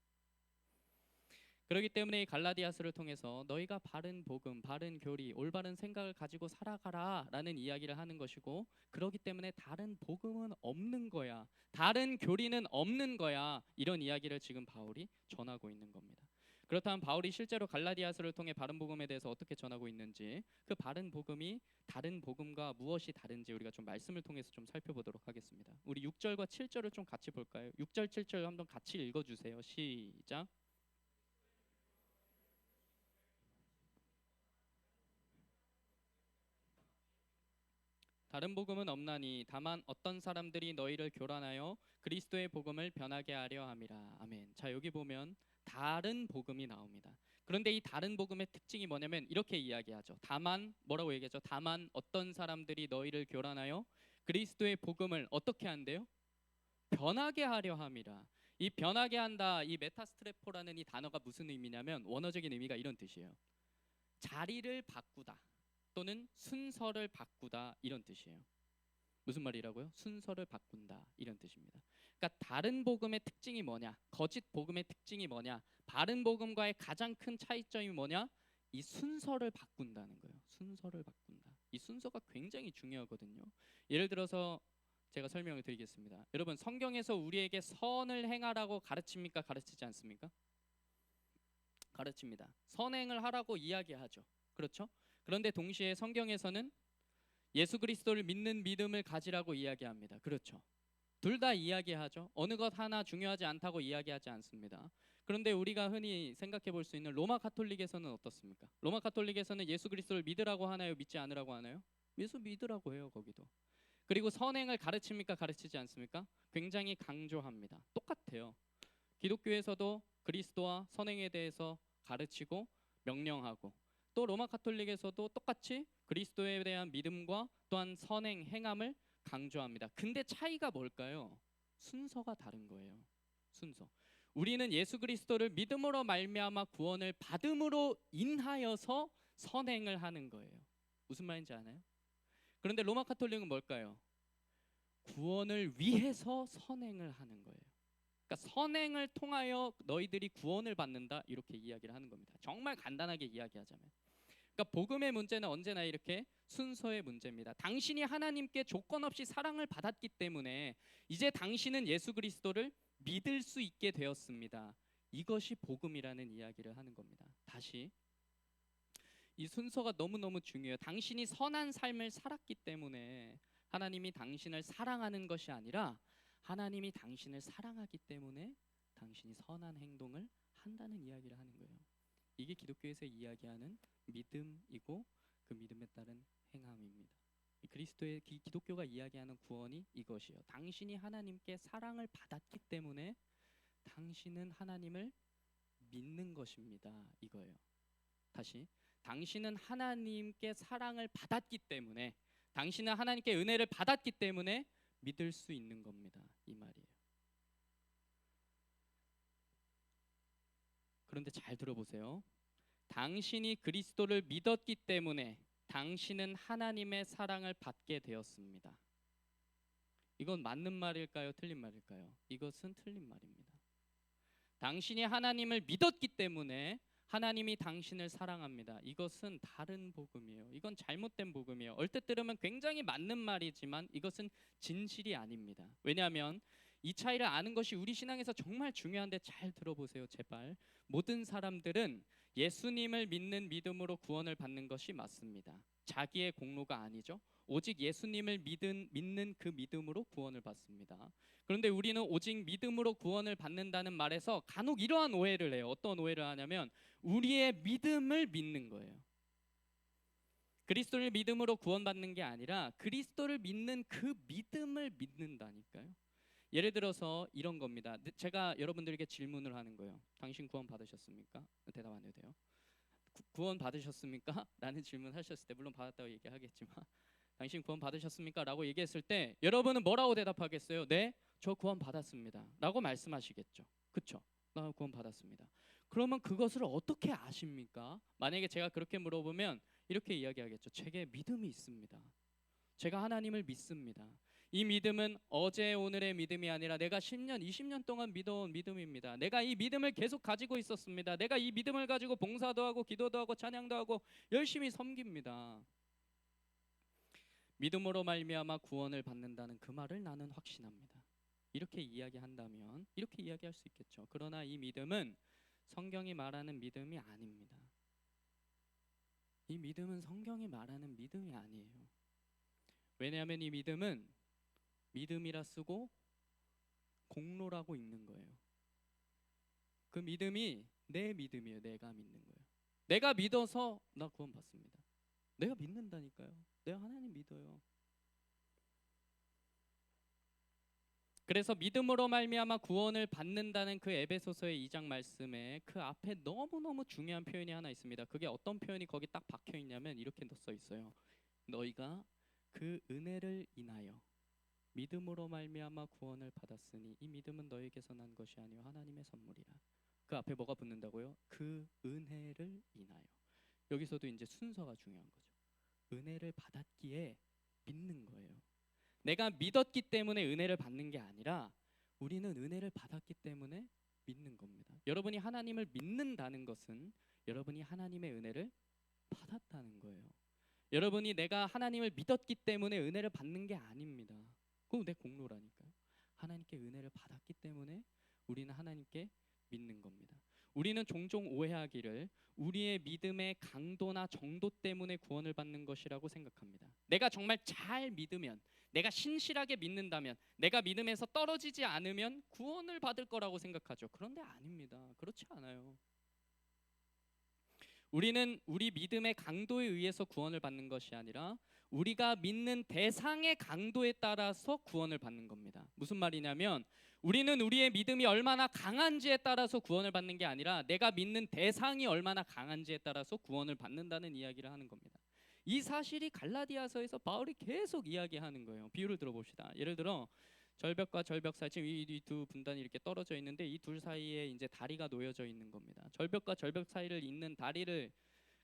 그렇기 때문에 이 갈라디아서를 통해서 너희가 바른 복음, 바른 교리, 올바른 생각을 가지고 살아가라라는 이야기를 하는 것이고, 그렇기 때문에 다른 복음은 없는 거야, 다른 교리는 없는 거야, 이런 이야기를 지금 바울이 전하고 있는 겁니다. 그렇다면 바울이 실제로 갈라디아서를 통해 바른 복음에 대해서 어떻게 전하고 있는지, 그 바른 복음이 다른 복음과 무엇이 다른지 우리가 좀 말씀을 통해서 좀 살펴보도록 하겠습니다. 우리 6절과 7절을 좀 같이 볼까요? 6절 7절 한번 같이 읽어주세요. 시작. 다른 복음은 없나니 다만 어떤 사람들이 너희를 교란하여 그리스도의 복음을 변하게 하려 함이라. 아멘. 자, 여기 보면 다른 복음이 나옵니다. 그런데 이 다른 복음의 특징이 뭐냐면 이렇게 이야기하죠. 다만 뭐라고 얘기하죠? 다만 어떤 사람들이 너희를 교란하여 그리스도의 복음을 어떻게 한대요? 변하게 하려 함이라. 이 변하게 한다, 이 메타스트레포라는 이 단어가 무슨 의미냐면 원어적인 의미가 이런 뜻이에요. 자리를 바꾸다 또는 순서를 바꾸다, 이런 뜻이에요. 무슨 말이라고요? 순서를 바꾼다, 이런 뜻입니다. 그러니까 다른 복음의 특징이 뭐냐, 거짓 복음의 특징이 뭐냐, 바른 복음과의 가장 큰 차이점이 뭐냐, 이 순서를 바꾼다는 거예요. 순서를 바꾼다. 이 순서가 굉장히 중요하거든요. 예를 들어서 제가 설명을 드리겠습니다. 여러분, 성경에서 우리에게 선을 행하라고 가르칩니까? 가르치지 않습니까? 가르칩니다. 선행을 하라고 이야기하죠. 그렇죠? 그런데 동시에 성경에서는 예수 그리스도를 믿는 믿음을 가지라고 이야기합니다. 그렇죠? 둘 다 이야기하죠. 어느 것 하나 중요하지 않다고 이야기하지 않습니다. 그런데 우리가 흔히 생각해 볼 수 있는 로마 가톨릭에서는 어떻습니까? 로마 가톨릭에서는 예수 그리스도를 믿으라고 하나요? 믿지 않으라고 하나요? 예수 믿으라고 해요, 거기도. 그리고 선행을 가르칩니까? 가르치지 않습니까? 굉장히 강조합니다. 똑같아요. 기독교에서도 그리스도와 선행에 대해서 가르치고 명령하고, 또 로마 가톨릭에서도 똑같이 그리스도에 대한 믿음과 또한 선행, 행함을 강조합니다. 근데 차이가 뭘까요? 순서가 다른 거예요. 순서. 우리는 예수 그리스도를 믿음으로 말미암아 구원을 받음으로 인하여서 선행을 하는 거예요. 무슨 말인지 아나요? 그런데 로마 가톨릭은 뭘까요? 구원을 위해서 선행을 하는 거예요. 그러니까 선행을 통하여 너희들이 구원을 받는다, 이렇게 이야기를 하는 겁니다. 정말 간단하게 이야기하자면, 그러니까 복음의 문제는 언제나 이렇게 순서의 문제입니다. 당신이 하나님께 조건 없이 사랑을 받았기 때문에 이제 당신은 예수 그리스도를 믿을 수 있게 되었습니다. 이것이 복음이라는 이야기를 하는 겁니다. 다시, 이 순서가 너무너무 중요해요. 당신이 선한 삶을 살았기 때문에 하나님이 당신을 사랑하는 것이 아니라 하나님이 당신을 사랑하기 때문에 당신이 선한 행동을 한다는 이야기를 하는 거예요. 이게 기독교에서 이야기하는 믿음이고 그 믿음에 따른 행함입니다. 그리스도의 기독교가 이야기하는 구원이 이것이요. 당신이 하나님께 사랑을 받았기 때문에 당신은 하나님을 믿는 것입니다. 이거예요. 다시, 당신은 하나님께 사랑을 받았기 때문에, 당신은 하나님께 은혜를 받았기 때문에 믿을 수 있는 겁니다. 이 말이에요. 그런데 잘 들어보세요. 당신이 그리스도를 믿었기 때문에 당신은 하나님의 사랑을 받게 되었습니다. 이건 맞는 말일까요? 틀린 말일까요? 이것은 틀린 말입니다. 당신이 하나님을 믿었기 때문에 하나님이 당신을 사랑합니다. 이것은 다른 복음이에요. 이건 잘못된 복음이에요. 얼핏 들으면 굉장히 맞는 말이지만 이것은 진실이 아닙니다. 왜냐하면 이 차이를 아는 것이 우리 신앙에서 정말 중요한데 잘 들어보세요. 제발. 모든 사람들은 예수님을 믿는 믿음으로 구원을 받는 것이 맞습니다. 자기의 공로가 아니죠. 오직 예수님을 믿는 그 믿음으로 구원을 받습니다. 그런데 우리는 오직 믿음으로 구원을 받는다는 말에서 간혹 이러한 오해를 해요. 어떤 오해를 하냐면 우리의 믿음을 믿는 거예요. 그리스도를 믿음으로 구원받는 게 아니라 그리스도를 믿는 그 믿음을 믿는다니까요. 예를 들어서 이런 겁니다. 제가 여러분들에게 질문을 하는 거예요. 당신 구원 받으셨습니까? 대답 안 해도 돼요. 구원 받으셨습니까? 라는 질문 하셨을 때 물론 받았다고 얘기하겠지만 당신 구원 받으셨습니까? 라고 얘기했을 때 여러분은 뭐라고 대답하겠어요? 네, 저 구원 받았습니다 라고 말씀하시겠죠. 그쵸? 나 구원 받았습니다. 그러면 그것을 어떻게 아십니까? 만약에 제가 그렇게 물어보면 이렇게 이야기하겠죠. 제게 믿음이 있습니다. 제가 하나님을 믿습니다. 이 믿음은 어제 오늘의 믿음이 아니라 내가 10년, 20년 동안 믿어온 믿음입니다. 내가 이 믿음을 계속 가지고 있었습니다. 내가 이 믿음을 가지고 봉사도 하고 기도도 하고 찬양도 하고 열심히 섬깁니다. 믿음으로 말미암아 구원을 받는다는 그 말을 나는 확신합니다. 이렇게 이야기한다면 이렇게 이야기할 수 있겠죠. 그러나 이 믿음은 성경이 말하는 믿음이 아닙니다. 이 믿음은 성경이 말하는 믿음이 아니에요. 왜냐하면 이 믿음은 믿음이라 쓰고 공로라고 읽는 거예요. 그 믿음이 내 믿음이에요. 내가 믿는 거예요. 내가 믿어서 나 구원 받습니다. 내가 믿는다니까요. 내가 하나님 믿어요. 그래서 믿음으로 말미암아 구원을 받는다는 그 에베소서의 2장 말씀에 그 앞에 너무너무 중요한 표현이 하나 있습니다. 그게 어떤 표현이 거기 딱 박혀 있냐면 이렇게 써 있어요. 너희가 그 은혜를 인하여 믿음으로 말미암아 구원을 받았으니 이 믿음은 너에게서 난 것이 아니요 하나님의 선물이라. 그 앞에 뭐가 붙는다고요? 그 은혜를 인하여. 여기서도 이제 순서가 중요한 거죠. 은혜를 받았기에 믿는 거예요. 내가 믿었기 때문에 은혜를 받는 게 아니라 우리는 은혜를 받았기 때문에 믿는 겁니다. 여러분이 하나님을 믿는다는 것은 여러분이 하나님의 은혜를 받았다는 거예요. 여러분이 내가 하나님을 믿었기 때문에 은혜를 받는 게 아닙니다. 그건 내 공로라니까요. 하나님께 은혜를 받았기 때문에 우리는 하나님께 믿는 겁니다. 우리는 종종 오해하기를 우리의 믿음의 강도나 정도 때문에 구원을 받는 것이라고 생각합니다. 내가 정말 잘 믿으면, 내가 신실하게 믿는다면, 내가 믿음에서 떨어지지 않으면 구원을 받을 거라고 생각하죠. 그런데 아닙니다. 그렇지 않아요. 우리는 우리 믿음의 강도에 의해서 구원을 받는 것이 아니라 우리가 믿는 대상의 강도에 따라서 구원을 받는 겁니다. 무슨 말이냐면 우리는 우리의 믿음이 얼마나 강한지에 따라서 구원을 받는 게 아니라 내가 믿는 대상이 얼마나 강한지에 따라서 구원을 받는다는 이야기를 하는 겁니다. 이 사실이 갈라디아서에서 바울이 계속 이야기하는 거예요. 비유를 들어봅시다. 예를 들어 절벽과 절벽 사이, 지금 이 두 분단이 이렇게 떨어져 있는데 이 둘 사이에 이제 다리가 놓여져 있는 겁니다. 절벽과 절벽 사이를 잇는 다리를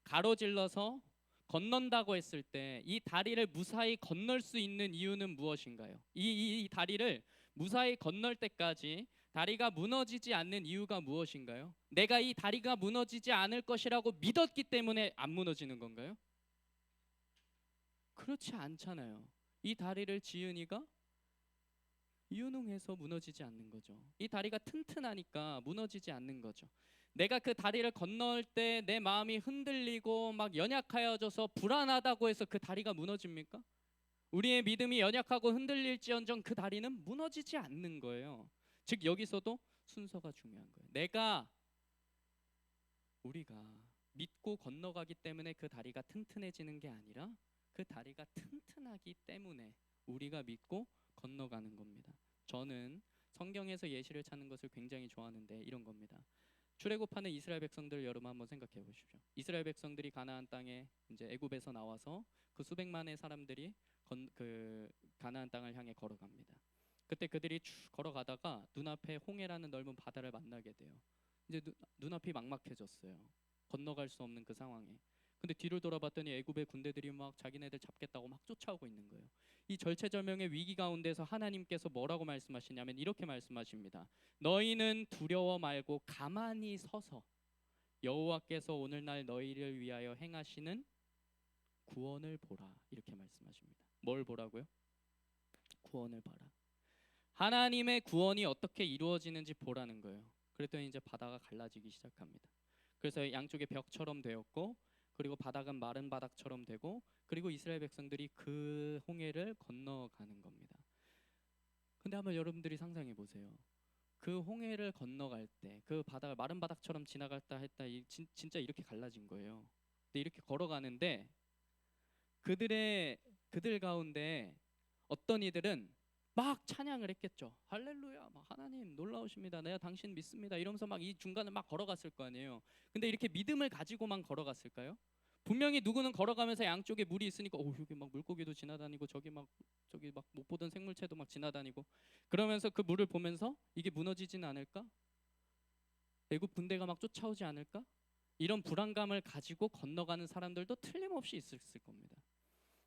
가로질러서 건넌다고 했을 때 이 다리를 무사히 건널 수 있는 이유는 무엇인가요? 이 다리를 무사히 건널 때까지 다리가 무너지지 않는 이유가 무엇인가요? 내가 이 다리가 무너지지 않을 것이라고 믿었기 때문에 안 무너지는 건가요? 그렇지 않잖아요. 이 다리를 지은이가 유능해서 무너지지 않는 거죠. 이 다리가 튼튼하니까 무너지지 않는 거죠. 내가 그 다리를 건널 때 내 마음이 흔들리고 막 연약하여져서 불안하다고 해서 그 다리가 무너집니까? 우리의 믿음이 연약하고 흔들릴지언정 그 다리는 무너지지 않는 거예요. 즉 여기서도 순서가 중요한 거예요. 우리가 믿고 건너가기 때문에 그 다리가 튼튼해지는 게 아니라 그 다리가 튼튼하기 때문에 우리가 믿고 건너가는 겁니다. 저는 성경에서 예시를 찾는 것을 굉장히 좋아하는데 이런 겁니다. 출애굽하는 이스라엘 백성들 여러분 한번 생각해 보십시오. 이스라엘 백성들이 가나안 땅에 이제 애굽에서 나와서 그 수백만의 사람들이 그 가나안 땅을 향해 걸어갑니다. 그때 그들이 쭉 걸어가다가 눈앞에 홍해라는 넓은 바다를 만나게 돼요. 이제 눈앞이 막막해졌어요. 건너갈 수 없는 그 상황에. 근데 뒤를 돌아봤더니 애굽의 군대들이 막 자기네들 잡겠다고 막 쫓아오고 있는 거예요. 이 절체절명의 위기 가운데서 하나님께서 뭐라고 말씀하시냐면 이렇게 말씀하십니다. 너희는 두려워 말고 가만히 서서 여호와께서 오늘날 너희를 위하여 행하시는 구원을 보라. 이렇게 말씀하십니다. 뭘 보라고요? 구원을 봐라. 하나님의 구원이 어떻게 이루어지는지 보라는 거예요. 그랬더니 이제 바다가 갈라지기 시작합니다. 그래서 양쪽에 벽처럼 되었고, 그리고 바닥은 마른 바닥처럼 되고, 그리고 이스라엘 백성들이 그 홍해를 건너가는 겁니다. 근데 한번 여러분들이 상상해 보세요. 그 홍해를 건너갈 때 그 바닥을 마른 바닥처럼 지나갔다 했다 진짜 이렇게 갈라진 거예요. 근데 이렇게 걸어가는데 그들 가운데 어떤 이들은 막 찬양을 했겠죠. 할렐루야, 막 하나님 놀라우십니다. 내가 당신 믿습니다. 이러면서 막 이 중간을 막 걸어갔을 거 아니에요. 근데 이렇게 믿음을 가지고만 걸어갔을까요? 분명히 누구는 걸어가면서 양쪽에 물이 있으니까 여기 막 물고기도 지나다니고 저기 막 못 보던 생물체도 막 지나다니고 그러면서 그 물을 보면서 이게 무너지진 않을까? 애굽 군대가 막 쫓아오지 않을까? 이런 불안감을 가지고 건너가는 사람들도 틀림없이 있었을 겁니다.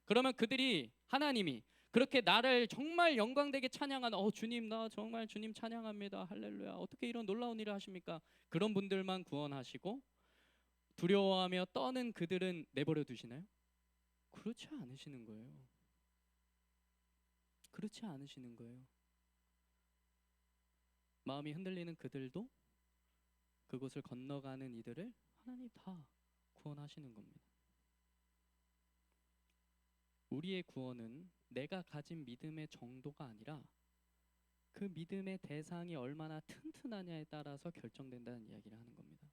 그러면 하나님이 그렇게 나를 정말 영광되게 찬양하는 주님, 나 정말 주님 찬양합니다. 할렐루야. 어떻게 이런 놀라운 일을 하십니까? 그런 분들만 구원하시고 두려워하며 떠는 그들은 내버려 두시나요? 그렇지 않으시는 거예요. 그렇지 않으시는 거예요. 마음이 흔들리는 그들도 그곳을 건너가는 이들을 하나님 다 구원하시는 겁니다. 우리의 구원은 내가 가진 믿음의 정도가 아니라 그 믿음의 대상이 얼마나 튼튼하냐에 따라서 결정된다는 이야기를 하는 겁니다.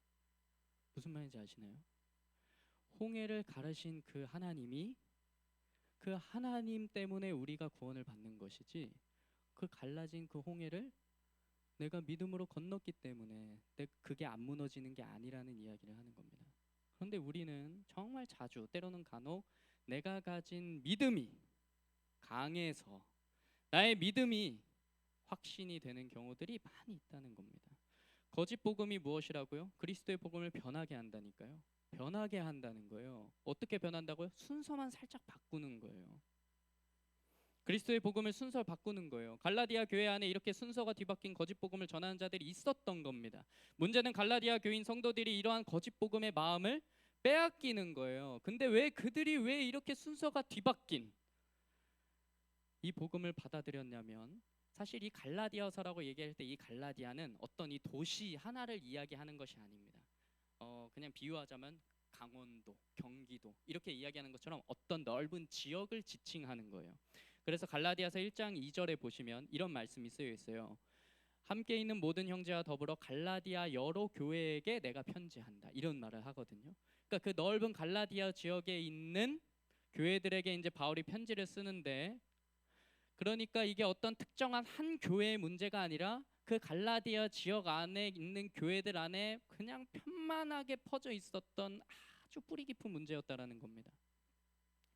무슨 말인지 아시나요? 홍해를 가르신 그 하나님이 그 하나님 때문에 우리가 구원을 받는 것이지 그 갈라진 그 홍해를 내가 믿음으로 건넜기 때문에 그게 안 무너지는 게 아니라는 이야기를 하는 겁니다. 그런데 우리는 정말 자주 때로는 간혹 내가 가진 믿음이 강해서 나의 믿음이 확신이 되는 경우들이 많이 있다는 겁니다. 거짓 복음이 무엇이라고요? 그리스도의 복음을 변하게 한다니까요. 변하게 한다는 거예요. 어떻게 변한다고요? 순서만 살짝 바꾸는 거예요. 그리스도의 복음을 순서 바꾸는 거예요. 갈라디아 교회 안에 이렇게 순서가 뒤바뀐 거짓 복음을 전하는 자들이 있었던 겁니다. 문제는 갈라디아 교인 성도들이 이러한 거짓 복음의 마음을 빼앗기는 거예요. 근데 그들이 왜 이렇게 순서가 뒤바뀐 이 복음을 받아들였냐면 사실 이 갈라디아서라고 얘기할 때 이 갈라디아는 어떤 이 도시 하나를 이야기하는 것이 아닙니다. 그냥 비유하자면 강원도, 경기도 이렇게 이야기하는 것처럼 어떤 넓은 지역을 지칭하는 거예요. 그래서 갈라디아서 1장 2절에 보시면 이런 말씀이 쓰여 있어요. 함께 있는 모든 형제와 더불어 갈라디아 여러 교회에게 내가 편지한다. 이런 말을 하거든요. 그러니까 그 넓은 갈라디아 지역에 있는 교회들에게 이제 바울이 편지를 쓰는데 그러니까 이게 어떤 특정한 한 교회의 문제가 아니라 그 갈라디아 지역 안에 있는 교회들 안에 그냥 편만하게 퍼져 있었던 아주 뿌리 깊은 문제였다라는 겁니다.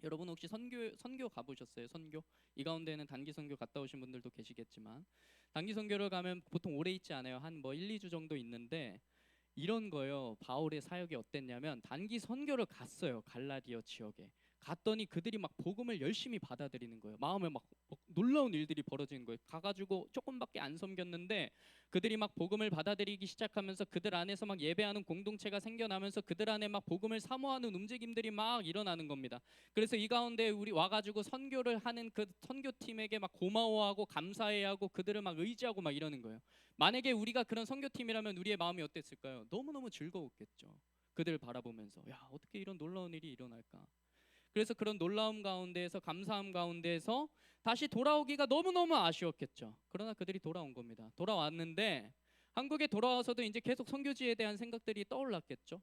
여러분 혹시 선교 가보셨어요? 선교? 이 가운데는 단기 선교 갔다 오신 분들도 계시겠지만 단기 선교를 가면 보통 오래 있지 않아요. 한 1, 2주 정도 있는데 이런 거예요. 바울의 사역이 어땠냐면 단기 선교를 갔어요. 갈라디아 지역에. 갔더니 그들이 막 복음을 열심히 받아들이는 거예요. 마음에 막 놀라운 일들이 벌어지는 거예요. 가가지고 조금밖에 안 섬겼는데 그들이 막 복음을 받아들이기 시작하면서 그들 안에서 막 예배하는 공동체가 생겨나면서 그들 안에 막 복음을 사모하는 움직임들이 막 일어나는 겁니다. 그래서 이 가운데 우리 와가지고 선교를 하는 그 선교팀에게 막 고마워하고 감사해하고 그들을 막 의지하고 막 이러는 거예요. 만약에 우리가 그런 선교팀이라면 우리의 마음이 어땠을까요? 너무너무 즐거웠겠죠. 그들을 바라보면서 야 어떻게 이런 놀라운 일이 일어날까. 그래서 그런 놀라움 가운데에서 감사함 가운데에서 다시 돌아오기가 너무너무 아쉬웠겠죠. 그러나 그들이 돌아온 겁니다. 돌아왔는데 한국에 돌아와서도 이제 계속 선교지에 대한 생각들이 떠올랐겠죠.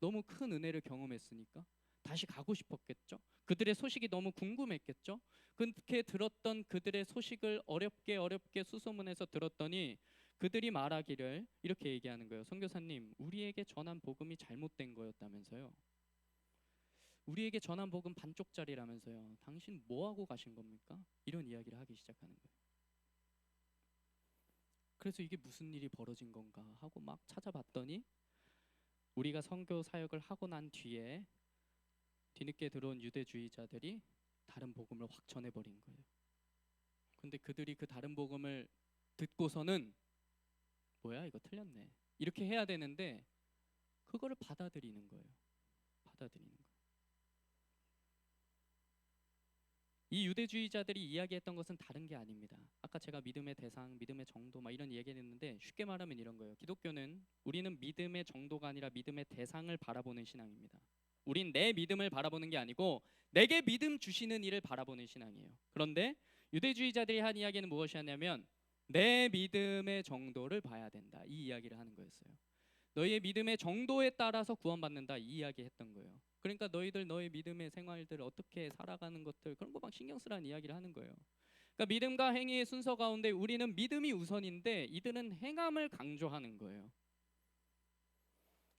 너무 큰 은혜를 경험했으니까 다시 가고 싶었겠죠. 그들의 소식이 너무 궁금했겠죠. 그렇게 들었던 그들의 소식을 어렵게 수소문해서 들었더니 그들이 말하기를 이렇게 얘기하는 거예요. 선교사님, 우리에게 전한 복음이 잘못된 거였다면서요. 우리에게 전한 복음 반쪽짜리라면서요. 당신 뭐 하고 가신 겁니까? 이런 이야기를 하기 시작하는 거예요. 그래서 이게 무슨 일이 벌어진 건가 하고 막 찾아봤더니 우리가 선교 사역을 하고 난 뒤에 뒤늦게 들어온 유대주의자들이 다른 복음을 확 전해버린 거예요. 근데 그들이 그 다른 복음을 듣고서는 뭐야 이거 틀렸네 이렇게 해야 되는데 그거를 받아들이는 거예요. 받아들이는 거예요. 이 유대주의자들이 이야기했던 것은 다른 게 아닙니다. 아까 제가 믿음의 대상, 믿음의 정도 막 이런 얘기를 했는데 쉽게 말하면 이런 거예요. 기독교는 우리는 믿음의 정도가 아니라 믿음의 대상을 바라보는 신앙입니다. 우린 내 믿음을 바라보는 게 아니고 내게 믿음 주시는 이를 바라보는 신앙이에요. 그런데 유대주의자들이 한 이야기는 무엇이었냐면 내 믿음의 정도를 봐야 된다. 이 이야기를 하는 거였어요. 너희의 믿음의 정도에 따라서 구원받는다. 이 이야기 했던 거예요. 그러니까 너희들 너의 믿음의 생활들 어떻게 살아가는 것들 그런 거 막 신경 쓰라는 이야기를 하는 거예요. 그러니까 믿음과 행위의 순서 가운데 우리는 믿음이 우선인데 이들은 행함을 강조하는 거예요.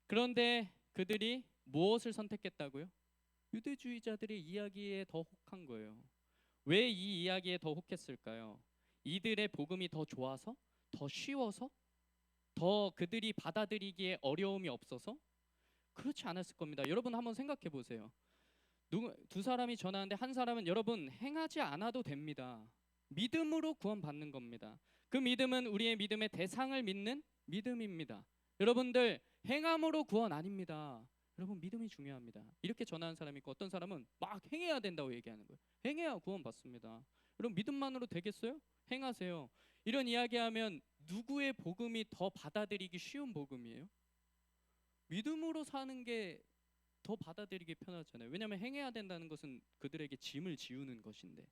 그런데 그들이 무엇을 선택했다고요? 유대주의자들의 이야기에 더 혹한 거예요. 왜 이 이야기에 더 혹했을까요? 이들의 복음이 더 좋아서? 더 쉬워서? 더 그들이 받아들이기에 어려움이 없어서? 그렇지 않았을 겁니다. 여러분 한번 생각해 보세요. 두 사람이 전하는데 한 사람은 여러분 행하지 않아도 됩니다. 믿음으로 구원받는 겁니다. 그 믿음은 우리의 믿음의 대상을 믿는 믿음입니다. 여러분들 행함으로 구원 아닙니다. 여러분 믿음이 중요합니다. 이렇게 전하는 사람이 있고 어떤 사람은 막 행해야 된다고 얘기하는 거예요. 행해야 구원 받습니다. 여러분 믿음만으로 되겠어요? 행하세요. 이런 이야기하면 누구의 복음이 더 받아들이기 쉬운 복음이에요? 믿음으로 사는 게 더 받아들이기 편하잖아요. 왜냐하면 행해야 된다는 것은 그들에게 짐을 지우는 것인데.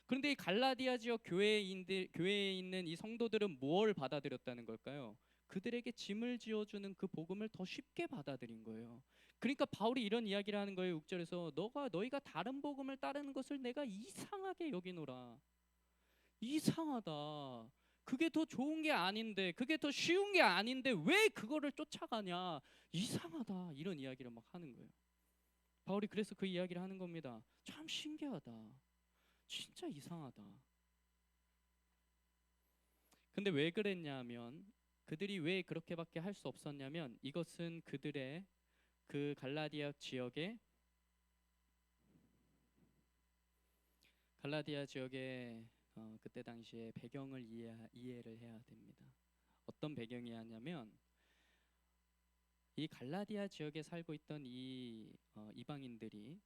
그런데 이 갈라디아 지역 교회에 있는 이 성도들은 뭘 받아들였다는 걸까요? 그들에게 짐을 지어주는 그 복음을 더 쉽게 받아들인 거예요. 그러니까 바울이 이런 이야기를 하는 거예요. 6절에서 너희가 다른 복음을 따르는 것을 내가 이상하게 여기노라. 이상하다. 그게 더 좋은 게 아닌데, 그게 더 쉬운 게 아닌데 왜 그거를 쫓아가냐? 이상하다. 이런 이야기를 막 하는 거예요. 바울이 그래서 그 이야기를 하는 겁니다. 참 신기하다. 진짜 이상하다. 근데 왜 그랬냐면 그들이 왜 그렇게밖에 할 수 없었냐면 이것은 그들의 그 갈라디아 지역의 그때 당시에 배경을 이해를 해야 됩니다. 어떤 배경이었냐면 이 갈라디아 지역에 살고 있던 이 이방인들이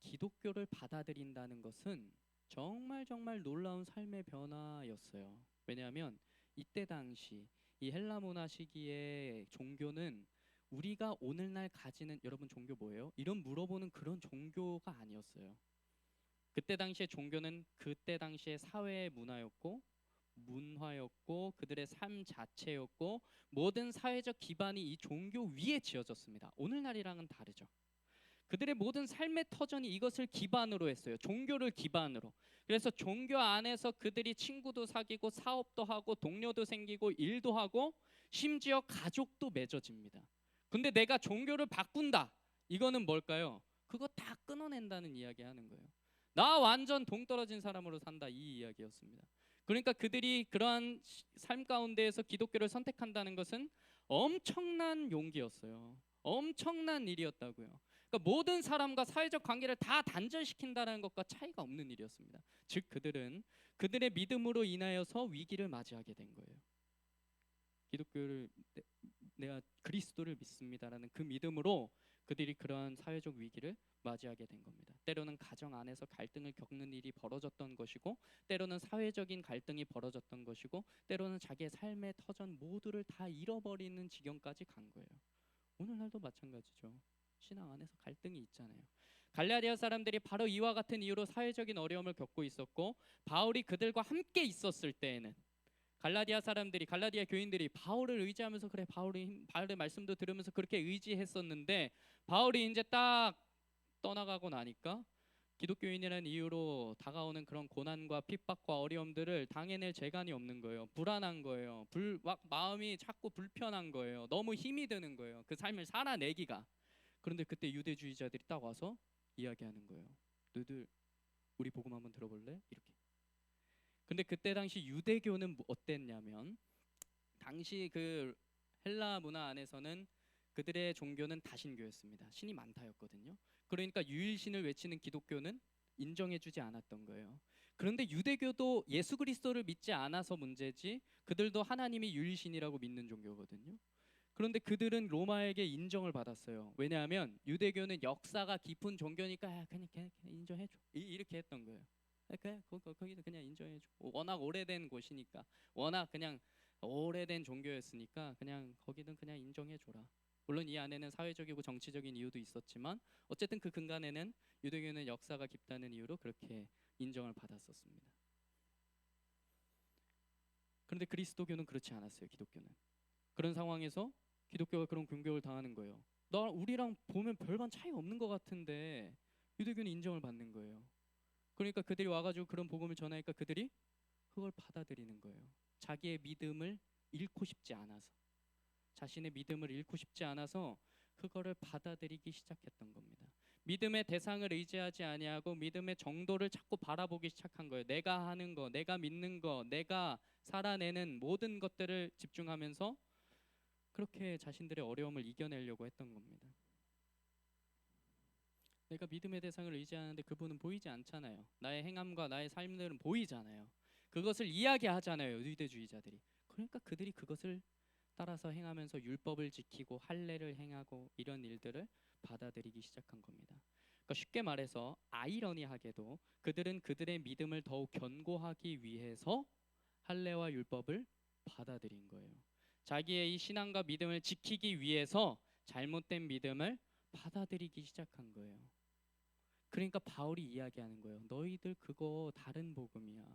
기독교를 받아들인다는 것은 정말 놀라운 삶의 변화였어요. 왜냐하면 이때 당시 이 헬라 문화 시기의 종교는 우리가 오늘날 가지는 여러분 종교 뭐예요? 이런 물어보는 그런 종교가 아니었어요. 그때 당시의 종교는 그때 당시의 사회의 문화였고 그들의 삶 자체였고 모든 사회적 기반이 이 종교 위에 지어졌습니다. 오늘날이랑은 다르죠. 그들의 모든 삶의 터전이 이것을 기반으로 했어요. 종교를 기반으로. 그래서 종교 안에서 그들이 친구도 사귀고 사업도 하고 동료도 생기고 일도 하고 심지어 가족도 맺어집니다. 근데 내가 종교를 바꾼다. 이거는 뭘까요? 그거 다 끊어낸다는 이야기 하는 거예요. 나 완전 동떨어진 사람으로 산다 이 이야기였습니다. 그러니까 그들이 그러한 삶 가운데에서 기독교를 선택한다는 것은 엄청난 용기였어요. 엄청난 일이었다고요. 그러니까 모든 사람과 사회적 관계를 다 단절시킨다는 것과 차이가 없는 일이었습니다. 즉 그들은 그들의 믿음으로 인하여서 위기를 맞이하게 된 거예요. 내가 그리스도를 믿습니다라는 그 믿음으로 그들이 그러한 사회적 위기를 맞이하게 된 겁니다. 때로는 가정 안에서 갈등을 겪는 일이 벌어졌던 것이고 때로는 사회적인 갈등이 벌어졌던 것이고 때로는 자기의 삶의 터전 모두를 다 잃어버리는 지경까지 간 거예요. 오늘날도 마찬가지죠. 신앙 안에서 갈등이 있잖아요. 갈라디아 사람들이 바로 이와 같은 이유로 사회적인 어려움을 겪고 있었고 바울이 그들과 함께 있었을 때에는 갈라디아 교인들이 바울을 의지하면서 그래 바울의 말씀도 들으면서 그렇게 의지했었는데 바울이 이제 딱 떠나가고 나니까 기독교인이라는 이유로 다가오는 그런 고난과 핍박과 어려움들을 당해낼 재간이 없는 거예요. 불안한 거예요. 마음이 자꾸 불편한 거예요. 너무 힘이 드는 거예요. 그 삶을 살아내기가. 그런데 그때 유대주의자들이 딱 와서 이야기하는 거예요. 너희들 우리 복음 한번 들어볼래? 이렇게. 근데 그때 당시 유대교는 어땠냐면 당시 그 헬라 문화 안에서는 그들의 종교는 다신교였습니다. 신이 많다였거든요. 그러니까 유일신을 외치는 기독교는 인정해주지 않았던 거예요. 그런데 유대교도 예수 그리스도를 믿지 않아서 문제지 그들도 하나님이 유일신이라고 믿는 종교거든요. 그런데 그들은 로마에게 인정을 받았어요. 왜냐하면 유대교는 역사가 깊은 종교니까 그냥 인정해줘 이렇게 했던 거예요. 거기도 그냥 인정해줘. 워낙 오래된 곳이니까, 워낙 그냥 오래된 종교였으니까 그냥 거기는 그냥 인정해줘라. 물론 이 안에는 사회적이고 정치적인 이유도 있었지만 어쨌든 그 근간에는 유대교는 역사가 깊다는 이유로 그렇게 인정을 받았었습니다. 그런데 그리스도교는 그렇지 않았어요. 기독교는. 그런 상황에서 기독교가 그런 공격을 당하는 거예요. 나 우리랑 보면 별반 차이가 없는 것 같은데 유대교는 인정을 받는 거예요. 그러니까 그들이 와가지고 그런 복음을 전하니까 그들이 그걸 받아들이는 거예요. 자기의 믿음을 잃고 싶지 않아서, 자신의 믿음을 잃고 싶지 않아서 그거를 받아들이기 시작했던 겁니다. 믿음의 대상을 의지하지 아니하고 믿음의 정도를 자꾸 바라보기 시작한 거예요. 내가 하는 거, 내가 믿는 거, 내가 살아내는 모든 것들을 집중하면서 그렇게 자신들의 어려움을 이겨내려고 했던 겁니다. 내가 믿음의 대상을 의지하는데 그분은 보이지 않잖아요. 나의 행함과 나의 삶들은 보이잖아요. 그것을 이야기하잖아요. 유대주의자들이. 그러니까 그들이 그것을 따라서 행하면서 율법을 지키고 할례를 행하고 이런 일들을 받아들이기 시작한 겁니다. 그러니까 쉽게 말해서 아이러니하게도 그들은 그들의 믿음을 더욱 견고하기 위해서 할례와 율법을 받아들인 거예요. 자기의 이 신앙과 믿음을 지키기 위해서 잘못된 믿음을 받아들이기 시작한 거예요. 그러니까 바울이 이야기하는 거예요. 너희들 그거 다른 복음이야.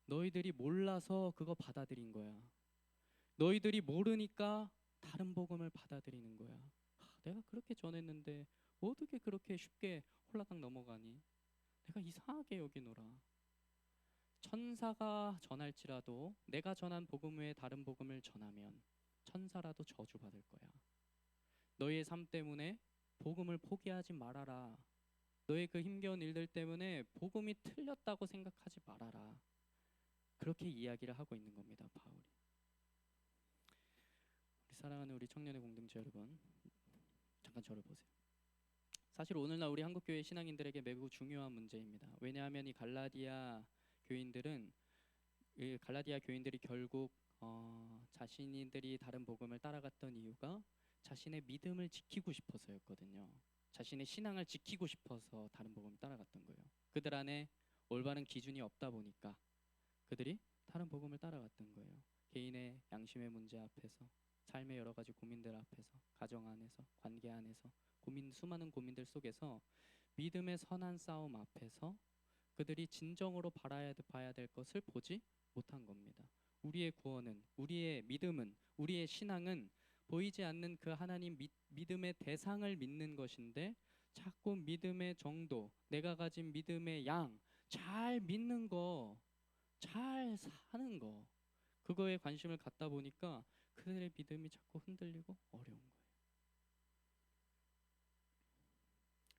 너희들이 몰라서 그거 받아들인 거야. 너희들이 모르니까 다른 복음을 받아들이는 거야. 내가 그렇게 전했는데 어떻게 그렇게 쉽게 홀라당 넘어가니? 내가 이상하게 여기노라. 천사가 전할지라도 내가 전한 복음 외에 다른 복음을 전하면 천사라도 저주받을 거야. 너희의 삶 때문에 복음을 포기하지 말아라. 너의 그 힘겨운 일들 때문에 복음이 틀렸다고 생각하지 말아라. 그렇게 이야기를 하고 있는 겁니다. 바울이. 우리 사랑하는 우리 청년의 공동체 여러분, 잠깐 저를 보세요. 사실 오늘날 우리 한국교회 신앙인들에게 매우 중요한 문제입니다. 왜냐하면 이 갈라디아 교인들은 갈라디아 교인들이 결국 자신들이 다른 복음을 따라갔던 이유가 자신의 믿음을 지키고 싶어서였거든요. 자신의 신앙을 지키고 싶어서 다른 복음을 따라갔던 거예요. 그들 안에 올바른 기준이 없다 보니까 그들이 다른 복음을 따라갔던 거예요. 개인의 양심의 문제 앞에서, 삶의 여러 가지 고민들 앞에서, 가정 안에서, 관계 안에서 수많은 고민들 속에서 믿음의 선한 싸움 앞에서 그들이 진정으로 봐야 될 것을 보지 못한 겁니다. 우리의 구원은, 우리의 믿음은, 우리의 신앙은 보이지 않는 그 하나님 믿음의 대상을 믿는 것인데 자꾸 믿음의 정도, 내가 가진 믿음의 양, 잘 믿는 거, 잘 사는 거, 그거에 관심을 갖다 보니까 그들의 믿음이 자꾸 흔들리고 어려운 거예요.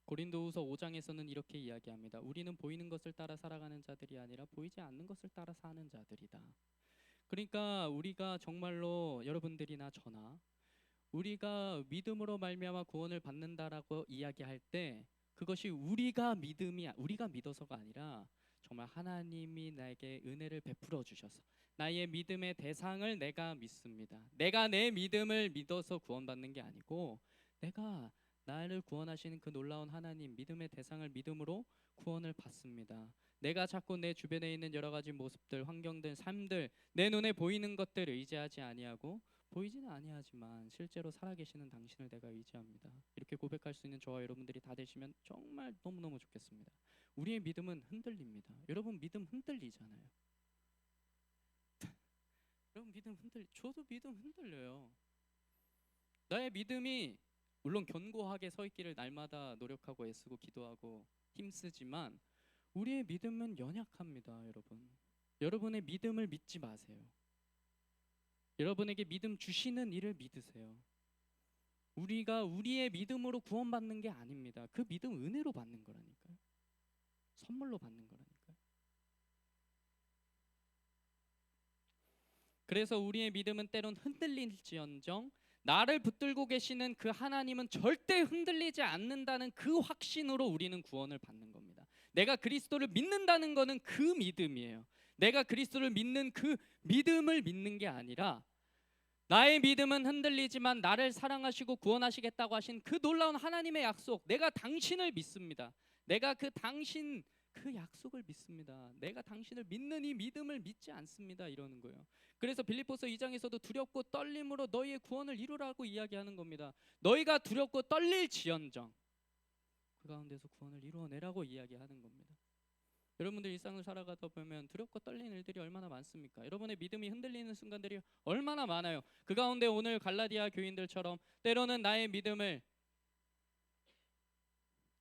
고린도후서 5장에서는 이렇게 이야기합니다. 우리는 보이는 것을 따라 살아가는 자들이 아니라 보이지 않는 것을 따라 사는 자들이다. 그러니까 우리가 정말로 여러분들이나 저나 우리가 믿음으로 말미암아 구원을 받는다라고 이야기할 때 그것이 우리가 믿어서가 아니라 정말 하나님이 나에게 은혜를 베풀어 주셔서 나의 믿음의 대상을 내가 믿습니다. 내가 내 믿음을 믿어서 구원받는 게 아니고 내가 나를 구원하시는 그 놀라운 하나님 믿음의 대상을 믿음으로 구원을 받습니다. 내가 자꾸 내 주변에 있는 여러 가지 모습들, 환경들, 삶들, 내 눈에 보이는 것들을 의지하지 아니하고 보이지는 아니하지만 실제로 살아계시는 당신을 내가 의지합니다. 이렇게 고백할 수 있는 저와 여러분들이 다 되시면 정말 너무너무 좋겠습니다. 우리의 믿음은 흔들립니다. 여러분 믿음 흔들리잖아요. 여러분 저도 믿음 흔들려요. 나의 믿음이 물론 견고하게 서 있기를 날마다 노력하고 애쓰고 기도하고 힘쓰지만 우리의 믿음은 연약합니다. 여러분, 여러분의 믿음을 믿지 마세요. 여러분에게 믿음 주시는 이를 믿으세요. 우리가 우리의 믿음으로 구원받는 게 아닙니다. 그 믿음 은혜로 받는 거라니까요. 선물로 받는 거라니까요. 그래서 우리의 믿음은 때론 흔들릴지언정 나를 붙들고 계시는 그 하나님은 절대 흔들리지 않는다는 그 확신으로 우리는 구원을 받는 겁니다. 내가 그리스도를 믿는다는 것은 그 믿음이에요. 내가 그리스도를 믿는 그 믿음을 믿는 게 아니라 나의 믿음은 흔들리지만 나를 사랑하시고 구원하시겠다고 하신 그 놀라운 하나님의 약속, 내가 당신을 믿습니다. 내가 그 당신 그 약속을 믿습니다. 내가 당신을 믿는 이 믿음을 믿지 않습니다. 이러는 거예요. 그래서 빌립보서 2장에서도 두렵고 떨림으로 너희의 구원을 이루라고 이야기하는 겁니다. 너희가 두렵고 떨릴지언정 그 가운데서 구원을 이루어내라고 이야기하는 겁니다. 여러분들 일상을 살아가다 보면 두렵고 떨리는 일들이 얼마나 많습니까? 여러분의 믿음이 흔들리는 순간들이 얼마나 많아요. 그 가운데 오늘 갈라디아 교인들처럼 때로는 나의 믿음을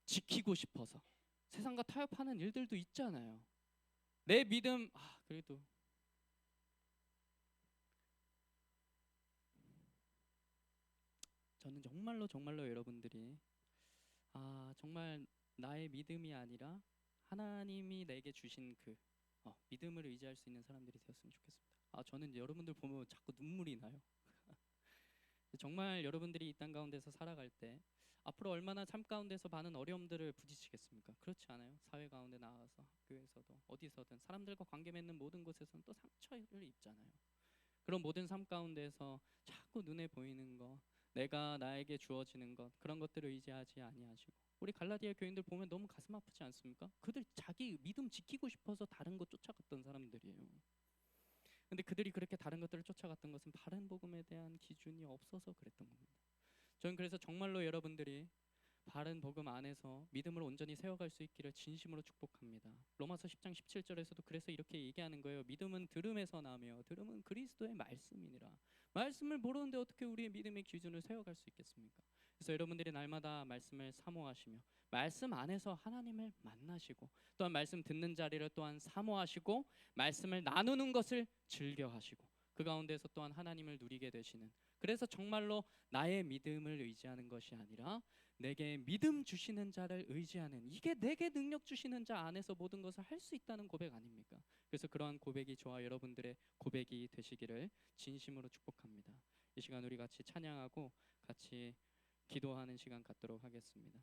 지키고 싶어서 세상과 타협하는 일들도 있잖아요. 내 믿음 그래도 저는 정말로 여러분들이 정말 나의 믿음이 아니라 하나님이 내게 주신 그 믿음을 의지할 수 있는 사람들이 되었으면 좋겠습니다. 저는 여러분들 보면 자꾸 눈물이 나요. 정말 여러분들이 이 땅 가운데서 살아갈 때 앞으로 얼마나 삶 가운데서 많은 어려움들을 부딪히겠습니까? 그렇지 않아요? 사회 가운데 나가서 학교에서도 어디서든 사람들과 관계 맺는 모든 곳에서는 또 상처를 입잖아요. 그런 모든 삶 가운데서 자꾸 눈에 보이는 거, 내가 나에게 주어지는 것, 그런 것들을 의지하지 아니하시고 우리 갈라디아 교인들 보면 너무 가슴 아프지 않습니까? 그들 자기 믿음 지키고 싶어서 다른 것 쫓아갔던 사람들이에요. 근데 그들이 그렇게 다른 것들을 쫓아갔던 것은 바른 복음에 대한 기준이 없어서 그랬던 겁니다. 저는 그래서 정말로 여러분들이 바른 복음 안에서 믿음을 온전히 세워갈 수 있기를 진심으로 축복합니다. 로마서 10장 17절에서도 그래서 이렇게 얘기하는 거예요. 믿음은 들음에서 나며 들음은 그리스도의 말씀이니라. 말씀을 모르는데 어떻게 우리의 믿음의 기준을 세워갈 수 있겠습니까? 그래서 여러분들이 날마다 말씀을 사모하시며 말씀 안에서 하나님을 만나시고 또한 말씀 듣는 자리를 또한 사모하시고 말씀을 나누는 것을 즐겨하시고 그 가운데서 또한 하나님을 누리게 되시는, 그래서 정말로 나의 믿음을 의지하는 것이 아니라 내게 믿음 주시는 자를 의지하는, 이게 내게 능력 주시는 자 안에서 모든 것을 할 수 있다는 고백 아닙니까? 그래서 그러한 고백이 저와 여러분들의 고백이 되시기를 진심으로 축복합니다. 이 시간 우리 같이 찬양하고 같이 기도하는 시간 갖도록 하겠습니다.